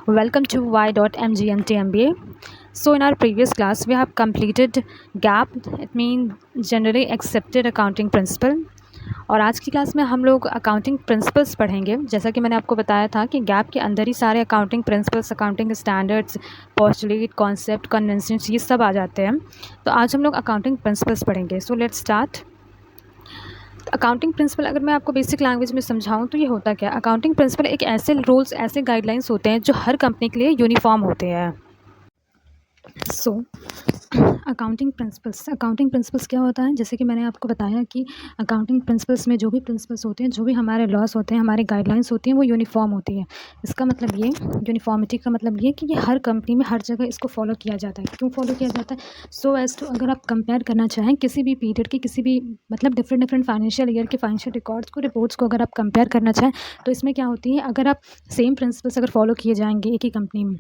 Welcome to Y.MGMT MBA. So in our previous class, we have completed GAP. It means Generally Accepted Accounting Principle. और आज की class में हम लोग accounting principles पढ़ेंगे। जैसा कि मैंने आपको बताया था कि गैप के अंदर ही सारे accounting principles, accounting standards, postulate, concept, conventions ये सब आ जाते हैं। तो आज हम लोग अकाउंटिंग प्रिंसिपल्स पढ़ेंगे। So let's start. Accounting principle अगर मैं आपको बेसिक लैंग्वेज में समझाऊं तो ये होता क्या है। अकाउंटिंग प्रिंसिपल एक ऐसे रूल्स, ऐसे गाइडलाइंस होते हैं जो हर कंपनी के लिए यूनिफॉर्म होते हैं। सो अकाउंटिंग प्रिंसिपल्स क्या होता है, जैसे कि मैंने आपको बताया कि अकाउंटिंग प्रिंसिपल्स में जो भी प्रिंसिपल्स होते हैं, जो भी हमारे लॉस होते हैं, हमारी गाइडलाइंस होती हैं, वो यूनिफॉर्म होती है। इसका मतलब ये, यूनिफॉर्मिटी का मतलब ये कि ये हर कंपनी में हर जगह इसको फॉलो किया जाता है। क्यों फॉलो किया जाता है? सो एज टू, अगर आप कंपेयर करना चाहें किसी भी पीरियड की, किसी भी मतलब डिफरेंट फाइनेंशियल ईयर के फाइनेंशियल रिपोर्ट्स को अगर आप कंपेयर करना चाहें तो इसमें क्या होती है, अगर आप सेम प्रिंसिपल्स अगर फॉलो किए जाएंगे एक ही कंपनी में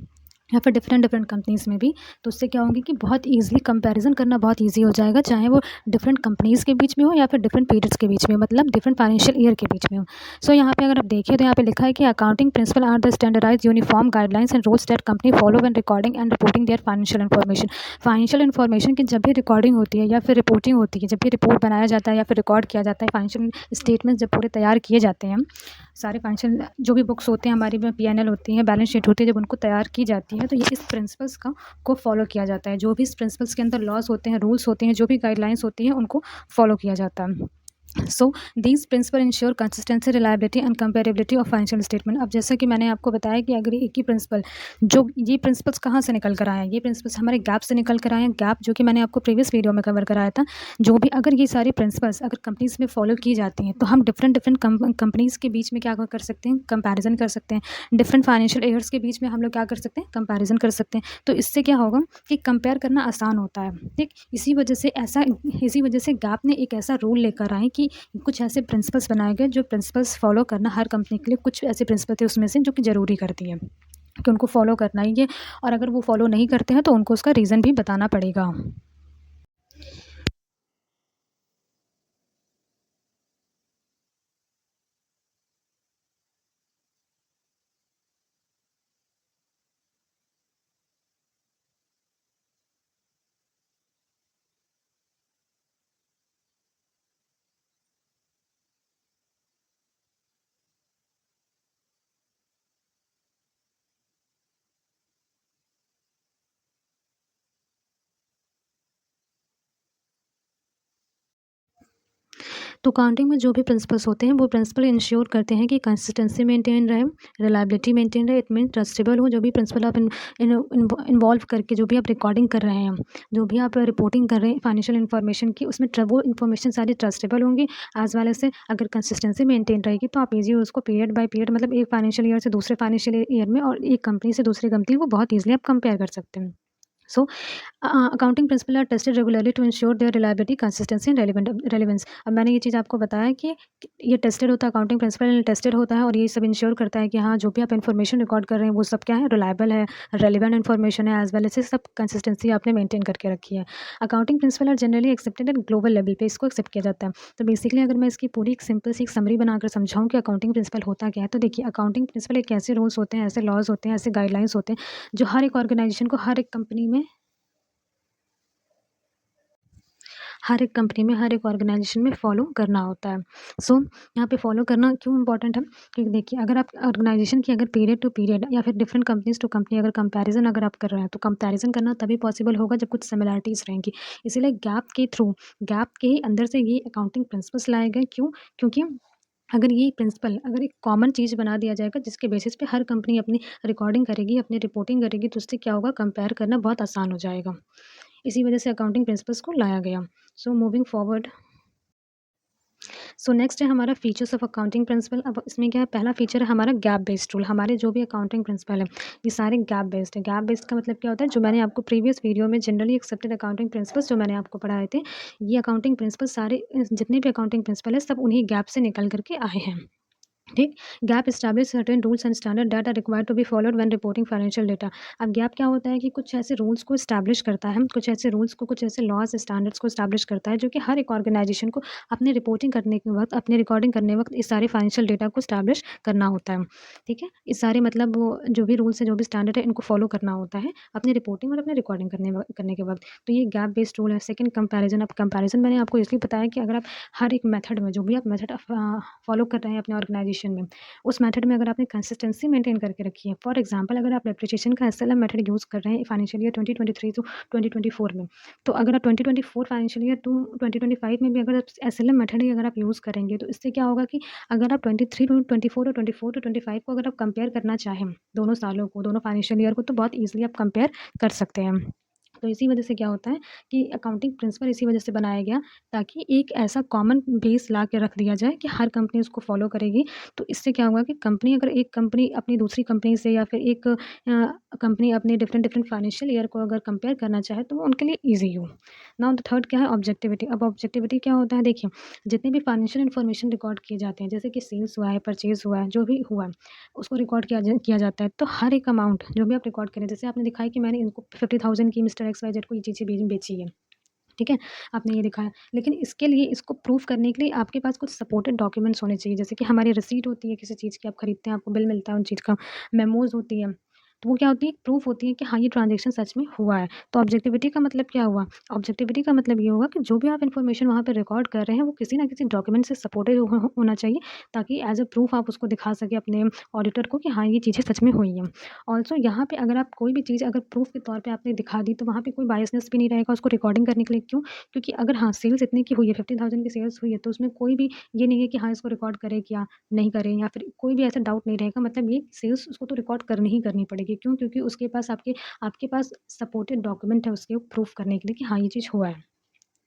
या फिर डिफरेंट कंपनीज़ में भी, तो उससे क्या होंगे कि बहुत ईज़िली कंपैरिजन करना बहुत ईज़ी हो जाएगा, चाहे वो डिफरेंट कंपनीज़ के बीच में हो या फिर डिफरेंट पीरियड्स के बीच में, मतलब डिफरेंट फाइनेंशियल ईयर के बीच में हो। सो यहाँ पे अगर आप देखिए तो यहाँ पे लिखा है कि accounting principle are the standardised uniform guidelines and rules that company follow when recording and reporting their financial information की जब भी रिकॉर्डिंग होती है या फिर रिपोर्टिंग होती है, जब भी रिपोर्ट बनाया जाता है या फिर रिकॉर्ड किया जाता है, फाइनेंशियल स्टेटमेंट जब पूरे तैयार किए जाते हैं, सारे फाइनेंशियल जो भी बुक्स होते हैं हमारी में, P&L होती हैं, बैलेंस शीट होती है, जब उनको तैयार की जाती है तो ये इस प्रिंसिपल्स को फॉलो किया जाता है। जो भी इस प्रिंसिपल्स के अंदर लॉस होते हैं, रूल्स होते हैं, जो भी गाइडलाइंस होती हैं, उनको फॉलो किया जाता है। So these principle ensure consistency, reliability and comparability of financial statement. अब जैसा कि मैंने आपको बताया कि अगर एक ही प्रिंसिपल, जो ये प्रिंसिपल्स कहाँ से निकल कर आए हैं, ये प्रिंसिपल्स हमारे गैप से निकल कर आए हैं। गैप जो कि मैंने आपको प्रीवियस वीडियो में कवर कराया था। जो भी अगर ये सारी प्रिंसिपल्स अगर कंपनीज में फॉलो की जाती हैं तो हम डिफरेंट कंपनीज के बीच में क्या कर सकते हैं, कंपैरिजन कर सकते हैं। डिफरेंट फाइनेंशियल ईयर्स के बीच में हम लोग क्या कर सकते हैं, कंपैरिजन कर सकते हैं। तो इससे क्या होगा कि कंपेयर करना आसान होता है। ठीक, इसी वजह से गैप ने एक ऐसा रूल लेकर आए कि कुछ ऐसे प्रिंसिपल्स बनाए गए, जो प्रिंसिपल्स फॉलो करना हर कंपनी के लिए, कुछ ऐसे प्रिंसिपल थे उसमें से जो कि ज़रूरी करती है कि उनको फॉलो करना ही है, और अगर वो फॉलो नहीं करते हैं तो उनको उसका रीज़न भी बताना पड़ेगा। तो अकाउंटिंग में जो भी प्रिंसिपल्स होते हैं वो प्रिंसिपल इंश्योर करते हैं कि कंसिस्टेंसी मेंटेन रहे, रिलायबिलिटी मेंटेन रहे, इट मीन ट्रस्टेबल हो। जो भी प्रिंसिपल आप इन्वॉल्व करके जो भी आप रिकॉर्डिंग कर रहे हैं, जो भी आप रिपोर्टिंग कर रहे हैं फाइनेंशियल इन्फॉर्मेशन की, उसमें वो इन्फॉर्मेशन सारी ट्रस्टेबल होंगी। एज वेल एज अगर कंसिस्टेंसी मेंटेन रहेगी तो आप ईजी उसको पीरियड बाय पीरियड, मतलब एक फाइनेंशियल ईयर से दूसरे फाइनेंशियल ईयर में और एक कंपनी से दूसरी कंपनी को बहुत ईजिली आप कंपेयर कर सकते हैं। So accounting principle are tested regularly to ensure their reliability, consistency and relevance. अब मैंने ये चीज़ आपको बताया कि ये टेस्टेड होता है, अकाउंटिंग प्रिंसिपल टेस्टेड होता है, और ये सब इंश्योर करता है कि हाँ, जो भी आप इन्फॉर्मेशन रिकॉर्ड कर रहे हैं वो सब क्या है, रिलायबल है, रेलिवेंट इन्फॉर्मेशन है, एज वेल एज सब कंसिस्टेंसी आपने मेंटेन करके रखी है। Accounting principle are generally accepted at global level पे, इसको एक्सेप्ट किया जाता है। तो बेसिकली अगर मैं इसकी पूरी एक सिंपल सी एक समरी बनाकर समझाऊँ कि अकाउंटिंग प्रिंसिपल होता क्या है, तो देखिए, अकाउंटिंग प्रिंसिपल एक ऐसे रूल्स होते हैं, ऐसे लॉज होते हैं, ऐसे गाइडलाइंस होते हैं जो हर एक ऑर्गेनाइजेशन को, हर एक कंपनी में, हर एक ऑर्गेनाइजेशन में फॉलो करना होता है। सो यहाँ पे फॉलो करना क्यों इंपॉर्टेंट है? क्योंकि देखिए, अगर आप ऑर्गेनाइजेशन की अगर पीरियड टू पीरियड या फिर डिफरेंट कंपनीज टू कंपनी अगर कंपैरिजन अगर आप कर रहे हैं, तो कंपैरिजन करना तभी पॉसिबल होगा जब कुछ सिमिलरिटीज़ रहेंगी। इसीलिए गैप के ही अंदर से ये अकाउंटिंग प्रिंसिपल्स लाए गए। क्यों? क्योंकि अगर ये प्रिंसिपल अगर एक कॉमन चीज़ बना दिया जाएगा जिसके बेसिस पे हर कंपनी अपनी रिकॉर्डिंग करेगी, अपनी रिपोर्टिंग करेगी, तो उससे क्या होगा, कंपेयर करना बहुत आसान हो जाएगा। इसी वजह से अकाउंटिंग प्रिंसिपल्स को लाया गया। So moving forward, so next है हमारा फीचर्स ऑफ अकाउंटिंग प्रिंसिपल। अब इसमें क्या है, पहला फीचर है हमारा गैप बेस्ड रूल। हमारे जो भी अकाउंटिंग प्रिंसिपल है ये सारे गैप बेस्ड है। गैप बेस्ड का मतलब क्या होता है, जो मैंने आपको प्रीवियस वीडियो में जनरली एक्सेप्टेड अकाउंटिंग प्रिंसिपल्स जो मैंने आपको पढ़ाए थे, ये अकाउंटिंग प्रिंसिपल सारे जितने भी अकाउंटिंग प्रिंसिपल है सब उन्हीं गैप से निकल करके आए हैं। ठीक। GAAP establish certain rules and standard that are required to be followed when reporting financial data. अब गैप क्या होता है कि कुछ ऐसे रूल्स को एस्टैब्लिश करता है, कुछ ऐसे रूल्स को, कुछ ऐसे लॉज स्टैंडर्ड्स को एस्टैब्लिश करता है जो कि हर एक ऑर्गेनाइजेशन को अपनी रिपोर्टिंग करने के वक्त, अपनी रिकॉर्डिंग करने वक्त इस सारे फाइनेंशियल डेटा को एस्टैब्लिश करना होता है। ठीक है, इस सारे मतलब वो जो भी रूल्स है, जो भी स्टैंडर्ड है, इनको फॉलो करना होता है अपनी रिपोर्टिंग और अपनी रिकॉर्डिंग करने के वक्त। तो ये गैप बेस्ड रूल है। Second, comparison. अब कंपैरिजन मैंने आपको इसलिए बताया कि अगर आप हर एक मेथड में, जो भी आप मेथड फॉलो कर रहे हैं अपने ऑर्गेनाइजेशन में, उस मेथड में अगर आपने कंसिस्टेंसी मेंटेन करके रखी है, फॉर एग्जांपल अगर आप डेप्रिसिएशन का एसएलएम मेथड यूज़ कर रहे हैं फाइनेंशियल ईयर 2023 टू 2024 में, तो अगर आप 2024 फाइनेंशियल ईयर टू 2025 में भी अगर आप एसएलएम मेथड ही अगर आप यूज़ करेंगे, तो इससे क्या होगा कि अगर आप 23 टू 24 और 24 टू 25 को अगर आप कंपेयर करना चाहें, दोनों सालों को, दोनों फाइनेंशियल ईयर को, तो बहुत ईजिली आप कंपेयर कर सकते हैं। तो इसी वजह से क्या होता है कि अकाउंटिंग प्रिंसिपल इसी वजह से बनाया गया, ताकि एक ऐसा कॉमन बेस ला के रख दिया जाए कि हर कंपनी उसको फॉलो करेगी। तो इससे क्या होगा कि कंपनी, अगर एक कंपनी अपनी दूसरी कंपनी से, या फिर एक कंपनी अपने डिफरेंट डिफरेंट फाइनेंशियल ईयर को अगर कंपेयर करना चाहे, तो वो उनके लिए ईजी हो। नाउ द थर्ड क्या है, ऑब्जेक्टिविटी। अब ऑब्जेक्टिविटी क्या होता है, देखिए, जितने भी फाइनेंशियल इन्फॉर्मेशन रिकॉर्ड किए जाते हैं, जैसे कि सेल्स हुआ है, परचेज हुआ है, जो भी हुआ है, उसको रिकॉर्ड किया जाता है। तो हर एक अमाउंट जो भी आप रिकॉर्ड करें, जैसे आपने दिखाया कि मैंने इनको 50,000 की मिस्टर एक्स वाई जेड को ये चीज़ें बेची है, ठीक है? आपने ये दिखाया। लेकिन इसके लिए, इसको प्रूफ करने के लिए आपके पास कुछ सपोर्टेड डॉक्यूमेंट्स होने चाहिए, जैसे कि हमारी रिसीट होती है किसी चीज़ की, आप खरीदते हैं, आपको बिल मिलता है उन चीज़ का, मेमोज़ होती है। तो वो क्या होती है, प्रूफ होती है कि हाँ, ये ट्रांज़ैक्शन सच में हुआ है। तो ऑब्जेक्टिविटी का मतलब क्या हुआ? ऑब्जेक्टिविटी का मतलब ये होगा कि जो भी आप इन्फॉर्मेशन वहाँ पे रिकॉर्ड कर रहे हैं, वो किसी न किसी डॉक्यूमेंट से सपोर्टेड होना चाहिए, ताकि एज़ अ प्रूफ आप उसको दिखा सकें अपने ऑडिटर को कि हाँ, ये चीज़ें सच में हुई हैं। ऑल्सो यहाँ पे अगर आप कोई भी चीज़ अगर प्रूफ के तौर पे आपने दिखा दी, तो वहाँ पे कोई बायसनेस भी नहीं रहेगा उसको रिकॉर्डिंग करने के लिए। क्यों? क्योंकि अगर हाँ, सेल्स इतने की हुई है, 50,000 की सेल्स हुई है, तो उसमें कोई भी ये नहीं है कि हाँ, इसको रिकॉर्ड करें क्या नहीं करें, या फिर कोई भी ऐसा डाउट नहीं रहेगा। मतलब ये सेल्स उसको तो रिकॉर्ड करनी ही करनी पड़ेगी। क्यों? क्योंकि उसके पास आपके आपके पास सपोर्टेड डॉक्यूमेंट है उसके प्रूफ करने के लिए कि हाँ, ये चीज़ हुआ है।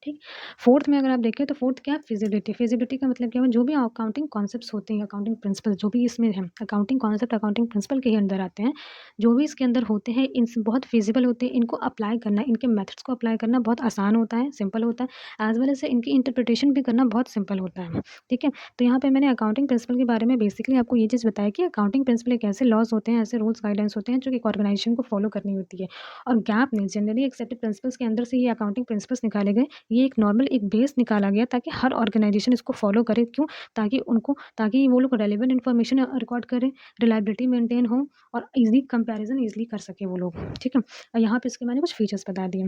ठीक। फोर्थ में अगर आप देखें, तो फोर्थ क्या है, फिजिबिलिटी। फिजिबिलिटी का मतलब क्या है, जो भी अकाउंटिंग कॉन्सेप्ट्स होते हैं, अकाउंटिंग प्रिंसिपल जो भी इसमें है, अकाउंटिंग कॉन्सेप्ट अकाउंटिंग प्रिंसिपल के ही अंदर आते हैं। जो भी इसके अंदर होते हैं, इन बहुत फिजिबल होते हैं, इनको अप्लाई करना, इनके मेथड्स को अप्लाई करना बहुत आसान होता है, सिंपल होता है, एज वेल एज इनकी इंटरप्रिटेशन भी करना बहुत सिंपल होता है। ठीक है, तो यहाँ पे मैंने अकाउंटिंग प्रिंसिपल के बारे में बेसिकली आपको ये चीज़ बताया कि अकाउंटिंग प्रिंसिपल एक ऐसे लॉज होते हैं, ऐसे रूल्स गाइडेंस होते हैं, जो कि एक ऑर्गेनाइजेशन को फॉलो करनी होती है। और गैप ने जनरली एक्सेप्टेड प्रिंसिपल्स के अंदर से ये अकाउंटिंग प्रिंसिपल्स निकाले गए। ये एक नॉर्मल एक बेस निकाला गया, ताकि हर ऑर्गेनाइजेशन इसको फॉलो करे। क्यों? ताकि वो लोग रेलेवेंट इन्फॉर्मेशन रिकॉर्ड करें, रिलायबिलिटी मेंटेन हो, और ईज़िली कंपैरिजन ईज़िली कर सकें वो लोग। ठीक है? और यहाँ पे इसके मैंने कुछ फीचर्स बता दिए।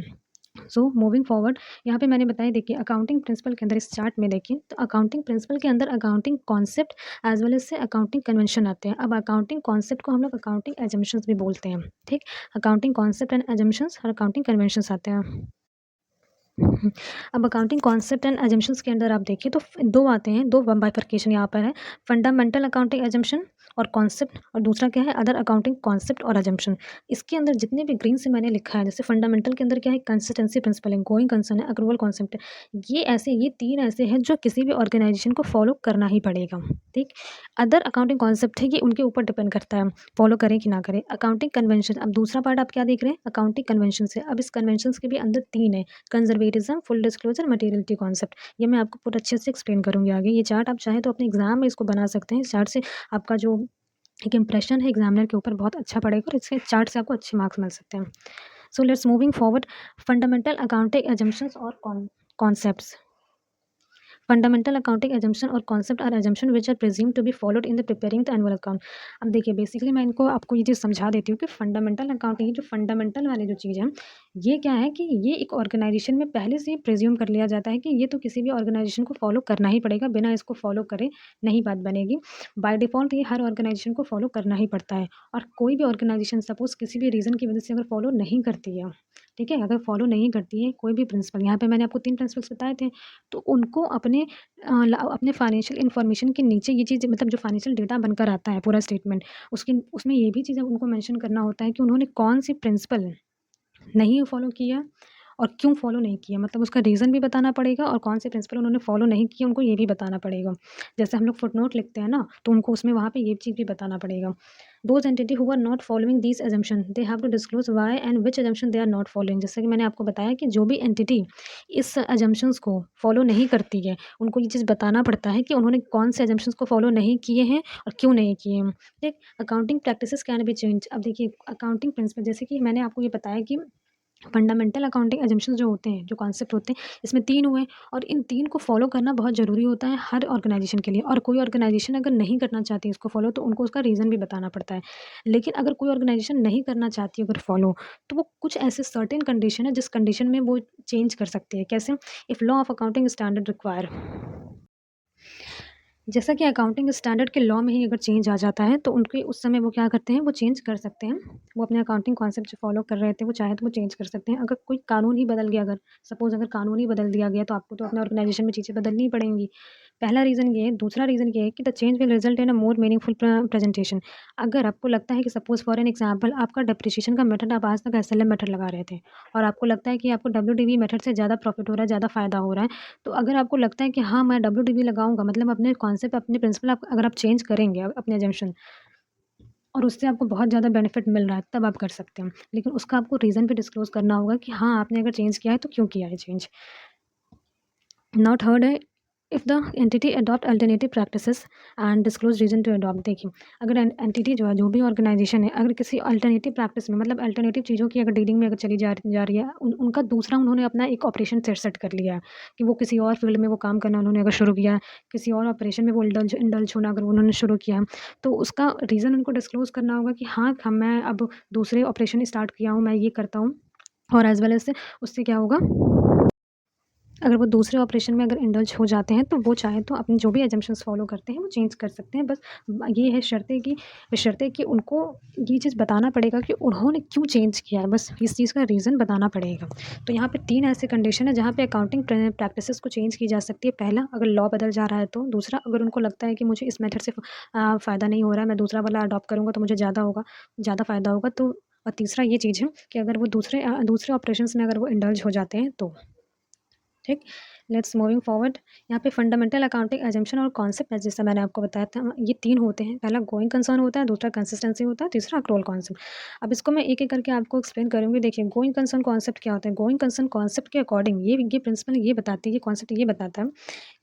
सो मूविंग फॉरवर्ड, यहाँ पे मैंने बताया, देखिए अकाउंटिंग प्रिंसिपल के अंदर, इस चार्ट में देखिए, तो अकाउंटिंग प्रिंसिपल के अंदर accounting concept as well as से अकाउंटिंग कन्वेंशन आते हैं। अब अकाउंटिंग कॉन्सेप्ट को हम लोग अकाउंटिंग एजम्पशंस भी बोलते हैं। ठीक, अकाउंटिंग कॉन्सेप्ट एंड एजम्पशंस और अकाउंटिंग कन्वेंशंस आते हैं। अब अकाउंटिंग कॉन्सेप्ट एंड अजम्पशंस के अंदर आप देखिए, तो 2 आते हैं, 2 बाइफरकेशन यहाँ पर है। फंडामेंटल अकाउंटिंग अजम्पशन और कॉन्सेप्ट, और दूसरा क्या है, अदर अकाउंटिंग कॉन्सेप्ट और अजम्पशन। इसके अंदर जितने भी ग्रीन से मैंने लिखा है, जैसे फंडामेंटल के अंदर क्या है, कंसिस्टेंसी प्रिंसिपल है, गोइंग कंसर्न है, अक्रूवल कॉन्सेप्ट है। ये 3 ऐसे हैं जो किसी भी ऑर्गेनाइजेशन को फॉलो करना ही पड़ेगा। ठीक। अदर अकाउंटिंग कॉन्सेप्ट है, ये उनके ऊपर डिपेंड करता है फॉलो करें कि ना करें। अकाउंटिंग कन्वेंशन, अब दूसरा पार्ट आप क्या देख रहे हैं, अकाउंटिंग कन्वेंशन से। अब इस कन्वेंशंस के भी अंदर 3 है, conservatism, full disclosure, materiality concept. ये मैं आपको पूरा अच्छे से एक्सप्लेन करूँगी आगे। ये चार्ट आप चाहें तो अपने एग्जाम में इसको बना सकते हैं। इस चार्ट से आपका जो एक इंप्रेशन है एग्जामिनर के ऊपर बहुत अच्छा पड़ेगा, और इसके चार्ट से आपको अच्छे मार्क्स मिल सकते हैं। So let's moving forward, fundamental accounting assumptions और कॉन्सेप्ट्स। फंडामेंटल अकाउंटिंग assumption और concept are assumption which are presumed to be followed in the preparing the annual account। अब देखिए, बेसिकली मैं इनको आपको ये चीज़ समझा देती हूँ कि फंडामेंटल अकाउंटिंग, ये जो फंडामेंटल वाली जो चीज़ है, ये क्या है कि ये एक ऑर्गेनाइजेशन में पहले से ही प्रिज्यूम कर लिया जाता है कि ये तो किसी भी ऑर्गेनाइजेशन को फॉलो करना ही पड़ेगा, बिना इसको फॉलो करे नहीं बात बनेगी। बाय डिफ़ॉल्ट ये हर ऑर्गेनाइजेशन को फॉलो करना ही पड़ता है। और कोई भी ऑर्गेनाइजेशन सपोज़ किसी भी रीज़न की वजह से अगर फॉलो नहीं करती है, ठीक है? अगर फॉलो नहीं करती है कोई भी प्रिंसिपल, यहाँ पे मैंने आपको 3 प्रिंसिपल्स बताए थे, तो उनको अपने फाइनेंशियल इन्फॉर्मेशन के नीचे ये चीज़, मतलब जो फाइनेंशियल डेटा बनकर आता है पूरा स्टेटमेंट, उसकी उसमें ये भी चीज़ें उनको मेंशन करना होता है कि उन्होंने कौन सी प्रिंसिपल नहीं फॉलो किया, और क्यों फ़ॉलो नहीं किया, मतलब उसका रीज़न भी बताना पड़ेगा और कौन से प्रिंसिपल उन्होंने फ़ॉलो नहीं किए उनको ये भी बताना पड़ेगा। जैसे हम लोग फुटनोट लिखते हैं ना, तो उनको उसमें वहाँ पे ये चीज़ भी बताना पड़ेगा। Those entity who are not following these assumption they have to disclose why and which assumption they are not following. जैसे कि मैंने आपको बताया कि जो भी एंटिटी इस असम्पशंस को फ़ॉलो नहीं करती है, उनको ये चीज़ बताना पड़ता है कि उन्होंने कौन से असम्पशंस को फ़ॉलो नहीं किए हैं और क्यों नहीं किए हैं। ठीक, accounting practices can be change. अब देखिए अकाउंटिंग प्रिंसिपल, जैसे कि मैंने आपको ये बताया कि फंडामेंटल अकाउंटिंग असम्पशंस जो होते हैं, जो कॉन्सेप्ट होते हैं, इसमें 3 हुए और इन 3 को फ़ॉलो करना बहुत ज़रूरी होता है हर ऑर्गेनाइज़ेशन के लिए। और कोई ऑर्गेनाइज़ेशन अगर नहीं करना चाहती इसको फ़ॉलो, तो उनको उसका रीज़न भी बताना पड़ता है। लेकिन अगर कोई ऑर्गेनाइज़ेशन नहीं करना चाहती अगर फ़ॉलो, तो वो कुछ ऐसे सर्टेन कंडीशन है जिस कंडीशन में वो चेंज कर सकती है। कैसे? If law of accounting standard require, जैसा कि अकाउंटिंग स्टैंडर्ड के लॉ में ही अगर चेंज आ जाता है, तो उनके उस समय वो क्या करते हैं, वो चेंज कर सकते हैं। वो अपने अकाउंटिंग कॉन्सेप्ट जो फ़ॉलो कर रहे थे, वो चाहे तो वो चेंज कर सकते हैं। अगर कोई कानून ही बदल गया, अगर सपोज़ अगर कानून ही बदल दिया गया, तो आपको तो अपने ऑर्गेनाइज़ेशन में चीज़ें बदलनी ही पड़ेंगी। पहला रीज़न ये है। दूसरा रीज़न ये है कि the change will result in a more meaningful presentation. अगर आपको लगता है कि सपोज़ फॉर एन एग्ज़ाम्पल आपका डेप्रिसिएशन का मेथड, आप आज तक एसएलएम मेथड लगा रहे थे और आपको लगता है कि आपको डब्ल्यूडीवी मेथड से ज़्यादा प्रॉफ़िट हो रहा है, ज़्यादा फ़ायदा हो रहा है। तो अगर आपको लगता है कि हाँ, मैं डब्ल्यूडीवी लगाऊँगा, मतलब अपने कॉन्सेप्ट, अपने प्रिंसिपल आप अगर आप चेंज करेंगे अपने असम्पशन और उससे आपको बहुत ज़्यादा बेनिफिट मिल रहा है, तब आप कर सकते हैं। लेकिन उसका आपको रीज़न भी डिस्क्लोज़ करना होगा कि हाँ, आपने अगर चेंज किया है तो क्यों किया है चेंज। नाउ थर्ड है, if the entity adopt alternative practices and disclose reason to adopt. देखिए, अगर एंटिटी जो है, जो भी ऑर्गेनाइजेशन है, अगर किसी अल्टरनेटिव प्रैक्टिस में, मतलब अल्टरनेटिव चीज़ों की अगर डीलिंग में अगर चली जा रही है, उनका दूसरा उन्होंने अपना एक ऑपरेशन सेट कर लिया है कि वो किसी और फील्ड में वो काम करना उन्होंने अगर शुरू किया है, किसी और ऑपरेशन में वो इंडल्ज होना अगर उन्होंने शुरू किया है, तो उसका रीज़न उनको डिस्क्लोज करना होगा कि हाँ, मैं अब दूसरे ऑपरेशन स्टार्ट किया हूँ, मैं ये करता हूँ। और एज़ वेल एज़ उससे क्या होगा, अगर वो दूसरे ऑपरेशन में अगर इंडल्ज हो जाते हैं, तो वो चाहे तो अपने जो भी असम्पशंस फ़ॉलो करते हैं, वो चेंज कर सकते हैं। बस ये है बशर्ते कि उनको ये चीज़ बताना पड़ेगा कि उन्होंने क्यों चेंज किया है, बस इस चीज़ का रीज़न बताना पड़ेगा। तो यहाँ पे 3 ऐसे कंडीशन है जहाँ पे अकाउंटिंग प्रैक्टिसेस को चेंज की जा सकती है। पहला, अगर लॉ बदल जा रहा है तो। दूसरा, अगर उनको लगता है कि मुझे इस मेथड से फ़ायदा नहीं हो रहा है, मैं दूसरा वाला अडॉप्ट करूँगा तो मुझे ज़्यादा फ़ायदा होगा। तो और तीसरा ये चीज़ है कि अगर वो दूसरे ऑपरेशंस में अगर वो इंडल्ज हो जाते हैं तो। ठीक, लेट्स मूविंग फॉरवर्ड। यहाँ पे फंडामेंटल अकाउंटिंग असम्पशन और कॉन्सेप्ट है, जैसा मैंने आपको बताया था, ये 3 होते हैं। पहला गोइंग कंसर्न होता है, दूसरा कंसिस्टेंसी होता है, तीसरा अक्रूवल कॉन्सेप्ट। अब इसको मैं एक-एक करके आपको एक्सप्लेन करूँगी। देखिए, गोइंग कंसर्न कॉन्सेप्ट क्या होता है? गोइंग कंसर्न कॉन्सेप्ट के अकॉर्डिंग ये प्रिंसिपल ये बताती है, ये कॉन्सेप्ट ये बताता है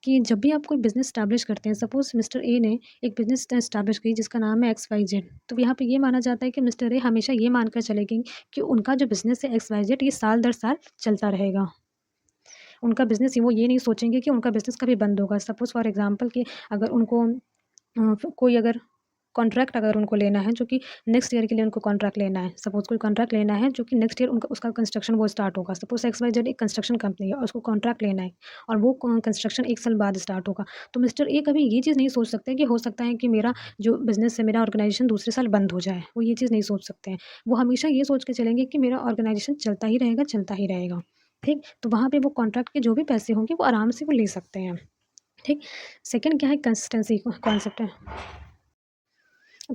कि जब भी आप कोई बिज़नेस एस्टैब्लिश करते हैं, सपोज़ मिस्टर ए ने एक बिज़नेस एस्टैब्लिश की जिसका नाम है XYZ, तो यहाँ पे ये माना जाता है कि मिस्टर ए हमेशा ये मानकर चलेंगे कि उनका जो बिज़नेस है XYZ, ये साल दर साल चलता रहेगा। उनका बिज़नेस वो ये नहीं सोचेंगे कि उनका बिज़नेस कभी बंद होगा। सपोज़ फॉर एग्ज़ाम्पल कि अगर उनको कोई अगर कॉन्ट्रैक्ट अगर उनको लेना है, जो कि नेक्स्ट ईयर के लिए उनको कॉन्ट्रैक्ट लेना है। सपोज़ कोई कॉन्ट्रैक्ट लेना है जो कि नेक्स्ट ईयर उनका उसका कंस्ट्रक्शन वो स्टार्ट होगा। सपोज़ XYZ एक कंस्ट्रक्शन कंपनी है और उसको कॉन्ट्रैक्ट लेना है और वो कंस्ट्रक्शन 1 साल बाद स्टार्ट होगा। तो मिस्टर ए कभी ये चीज़ नहीं सोच सकते कि हो सकता है कि मेरा जो बिज़नेस है, मेरा ऑर्गेनाइज़ेशन दूसरे साल बंद हो जाए। वो ये चीज़ नहीं सोच सकते हैं। वो हमेशा ये सोच के चलेंगे कि मेरा ऑर्गेनाइज़ेशन चलता ही रहेगा, चलता ही रहेगा। ठीक? तो वहाँ पे वो कॉन्ट्रैक्ट के जो भी पैसे होंगे वो आराम से वो ले सकते हैं। ठीक? सेकंड क्या है, कंसिस्टेंसी कॉन्सेप्ट है।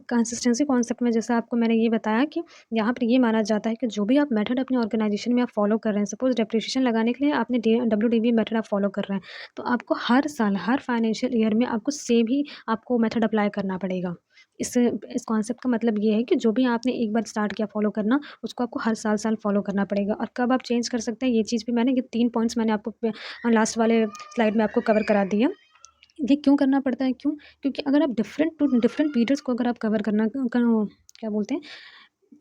कंसिस्टेंसी कॉन्सेप्ट में जैसा आपको मैंने ये बताया कि यहाँ पर ये माना जाता है कि जो भी आप मेथड अपने ऑर्गेनाइजेशन में आप फॉलो कर रहे हैं, सपोज़ डेप्रिसिएशन लगाने के लिए आपने डब्ल्यूडीवी मेथड आप फॉलो कर रहे हैं, तो आपको हर साल, हर फाइनेंशियल ईयर में आपको सेम ही आपको मेथड अप्लाई करना पड़ेगा। इस कॉन्सेप्ट का मतलब ये है कि जो भी आपने एक बार स्टार्ट किया फॉलो करना, उसको आपको हर साल फॉलो करना पड़ेगा। और कब आप चेंज कर सकते हैं, ये चीज़ भी मैंने, ये 3 पॉइंट्स मैंने आपको लास्ट वाले स्लाइड में आपको कवर करा दिया। ये क्यों करना पड़ता है, क्यों? क्योंकि अगर आप डिफरेंट पीरियड्स को अगर आप कवर करना क्या बोलते हैं,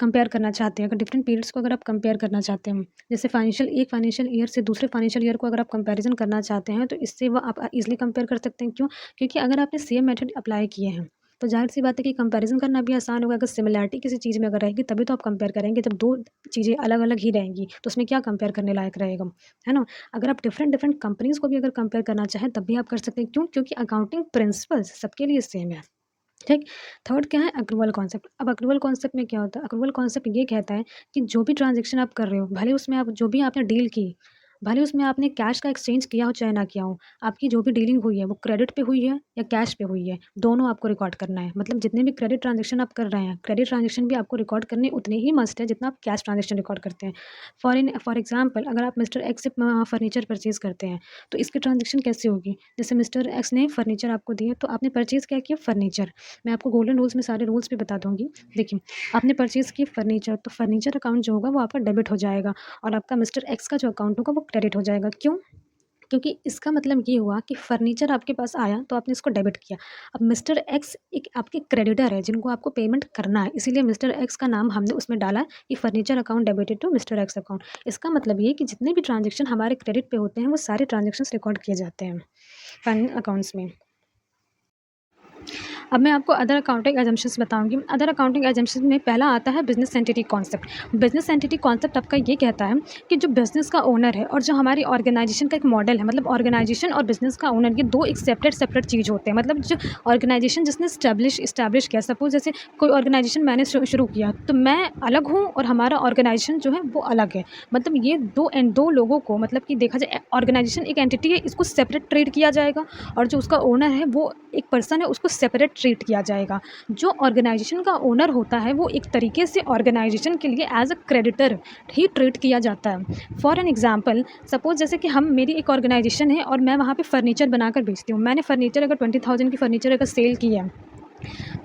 कंपेयर करना चाहते हैं, अगर डिफरेंट पीरियड्स को अगर आप कंपेयर करना चाहते हैं, जैसे एक फाइनेंशियल ईयर से दूसरे फाइनेंशियल ईयर को अगर आप कंपैरिजन करना चाहते हैं, तो इससे वो आप ईज़िली कंपेयर कर सकते हैं। क्यों? क्योंकि अगर आपने सेम मेथड अप्लाई किए हैं, तो ज़ाहिर-सी बात है कि कंपैरिजन करना भी आसान होगा। अगर सिमिलैरिटी किसी चीज़ में अगर रहेगी, तभी तो आप कंपेयर करेंगे। जब 2 चीज़ें अलग-अलग ही रहेंगी, तो उसमें क्या कंपेयर करने लायक रहेगा, है ना? अगर आप डिफरेंट कंपनीज़ को भी अगर कंपेयर करना चाहें, तब भी आप कर सकते हैं। क्यों? क्योंकि अकाउंटिंग प्रिंसिपल्स सबके लिए सेम है। ठीक? थर्ड क्या है, अक्रूवल कॉन्सेप्ट। अब अक्रूवल कॉन्सेप्ट में क्या होता है? अक्रूवल कॉन्सेप्ट ये कहता है कि जो भी ट्रांज़ैक्शन आप कर रहे हो, भले उसमें आप जो भी आपने डील की, भले उसमें आपने कैश का एक्सचेंज किया हो चाहे ना किया हो, आपकी जो भी डीलिंग हुई है वो क्रेडिट पे हुई है या कैश पे हुई है, दोनों आपको रिकॉर्ड करना है। मतलब जितने भी क्रेडिट ट्रांज़ैक्शन आप कर रहे हैं, क्रेडिट ट्रांज़ैक्शन भी आपको रिकॉर्ड करने उतने ही मस्ट है जितना आप कैश ट्रांज़ैक्शन रिकॉर्ड करते हैं। फॉर एग्ज़ाम्पल अगर आप मिस्टर एक्स से फर्नीचर परचेज़ करते हैं, तो इसकी ट्रांज़ैक्शन कैसे होगी? जैसे मिस्टर एक्स ने फर्नीचर आपको दिए, तो आपने परचेज़ क्या किया? फर्नीचर। मैं आपको गोल्डन रूल्स में सारे रूल्स भी बता दूँगी। देखिए, आपने परचेज़ की फर्नीचर, तो फर्नीचर अकाउंट जो होगा वो आपका डेबिट हो जाएगा और आपका मिस्टर एक्स का जो अकाउंट होगा वो क्रेडिट हो जाएगा। क्यों? क्योंकि इसका मतलब ये हुआ कि फर्नीचर आपके पास आया तो आपने इसको डेबिट किया। अब मिस्टर एक्स एक आपके क्रेडिटर है जिनको आपको पेमेंट करना है, इसीलिए मिस्टर एक्स का नाम हमने उसमें डाला कि furniture account debited to mister X account. इसका मतलब ये है कि जितने भी ट्रांज़ैक्शन हमारे क्रेडिट पे होते हैं वो सारे ट्रांज़ैक्शंस रिकॉर्ड किए जाते हैं फन अकाउंट्स में। अब मैं आपको अदर अकाउंटिंग एजम्पशंस बताऊँगी। अदर अकाउंटिंग एजम्पशंस में पहला आता है business entity concept. Business entity concept आपका ये कहता है कि जो बिज़नेस का ओनर है और जो हमारी ऑर्गेनाइज़ेशन का एक मॉडल है, मतलब ऑर्गेनाइज़ेशन और बिज़नेस का ओनर ये 2 एक सेपरेट चीज़ होते हैं। मतलब जो ऑर्गेनाइज़ेशन जिसने एस्टैब्लिश किया, सपोज़ जैसे कोई ऑर्गेनाइज़ेशन मैंने शुरू किया, तो मैं अलग हूँ और हमारा ऑर्गेनाइज़ेशन जो है वो अलग है। मतलब ये 2 लोगों को, मतलब कि देखा जाए ऑर्गेनाइज़ेशन एक एंटिटी है, इसको सेपरेट ट्रीट किया जाएगा और जो उसका ओनर है वो एक पर्सन है, उसको सेपरेट ट्रीट किया जाएगा। जो ऑर्गेनाइज़ेशन का ओनर होता है वो एक तरीके से ऑर्गेनाइज़ेशन के लिए as a creditor he treat किया जाता है। फॉर एन एग्ज़ाम्पल, सपोज़ जैसे कि हम मेरी एक ऑर्गेनाइज़ेशन है और मैं वहाँ पे फर्नीचर बनाकर बेचती हूँ। मैंने फर्नीचर अगर 20,000 की फर्नीचर अगर सेल की है,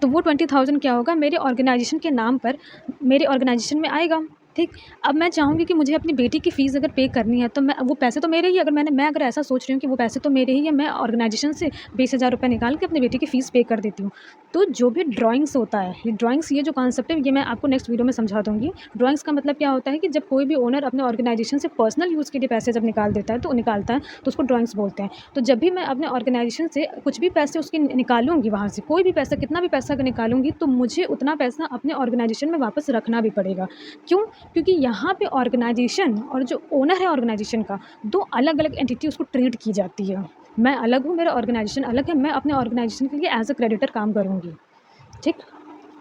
तो वो 20,000 क्या होगा, मेरे ऑर्गेनाइज़ेशन के नाम पर मेरे ऑर्गेनाइज़ेशन में आएगा। ठीक। अब मैं चाहूँगी कि मुझे अपनी बेटी की फ़ीस अगर पे करनी है, तो मैं वो पैसे तो मेरे ही, मैं अगर ऐसा सोच रही हूँ कि वो पैसे तो मेरे ही हैं, मैं ऑर्गेनाइज़ेशन से 20,000 रुपए निकाल के अपनी बेटी की फ़ीस पे कर देती हूँ। तो जो भी ड्राइंग्स होता है, ये जो कॉन्सेप्ट है ये मैं आपको नेक्स्ट वीडियो में समझा दूँगी। ड्राइंग्स का मतलब क्या होता है कि जब कोई भी ओनर अपने ऑर्गेनाइज़ेशन से पर्सनल यूज़ के लिए पैसे जब निकालता है तो उसको ड्राइंग्स बोलते हैं। तो जब भी मैं अपने ऑर्गेनाइज़ेशन से कुछ भी पैसे उसके निकालूँगी, वहाँ से कोई भी पैसा, कितना भी पैसा अगर निकालूँगी, तो मुझे उतना पैसा अपने ऑर्गेनाइज़ेशन में वापस रखना भी पड़ेगा। क्यों? क्योंकि यहाँ पे ऑर्गेनाइज़ेशन और जो ओनर है ऑर्गेनाइज़ेशन का, 2 अलग-अलग एंटिटी उसको ट्रीट की जाती है। मैं अलग हूँ, मेरा ऑर्गेनाइज़ेशन अलग है, मैं अपने ऑर्गेनाइज़ेशन के लिए एज़ अ क्रेडिटर काम करूँगी। ठीक?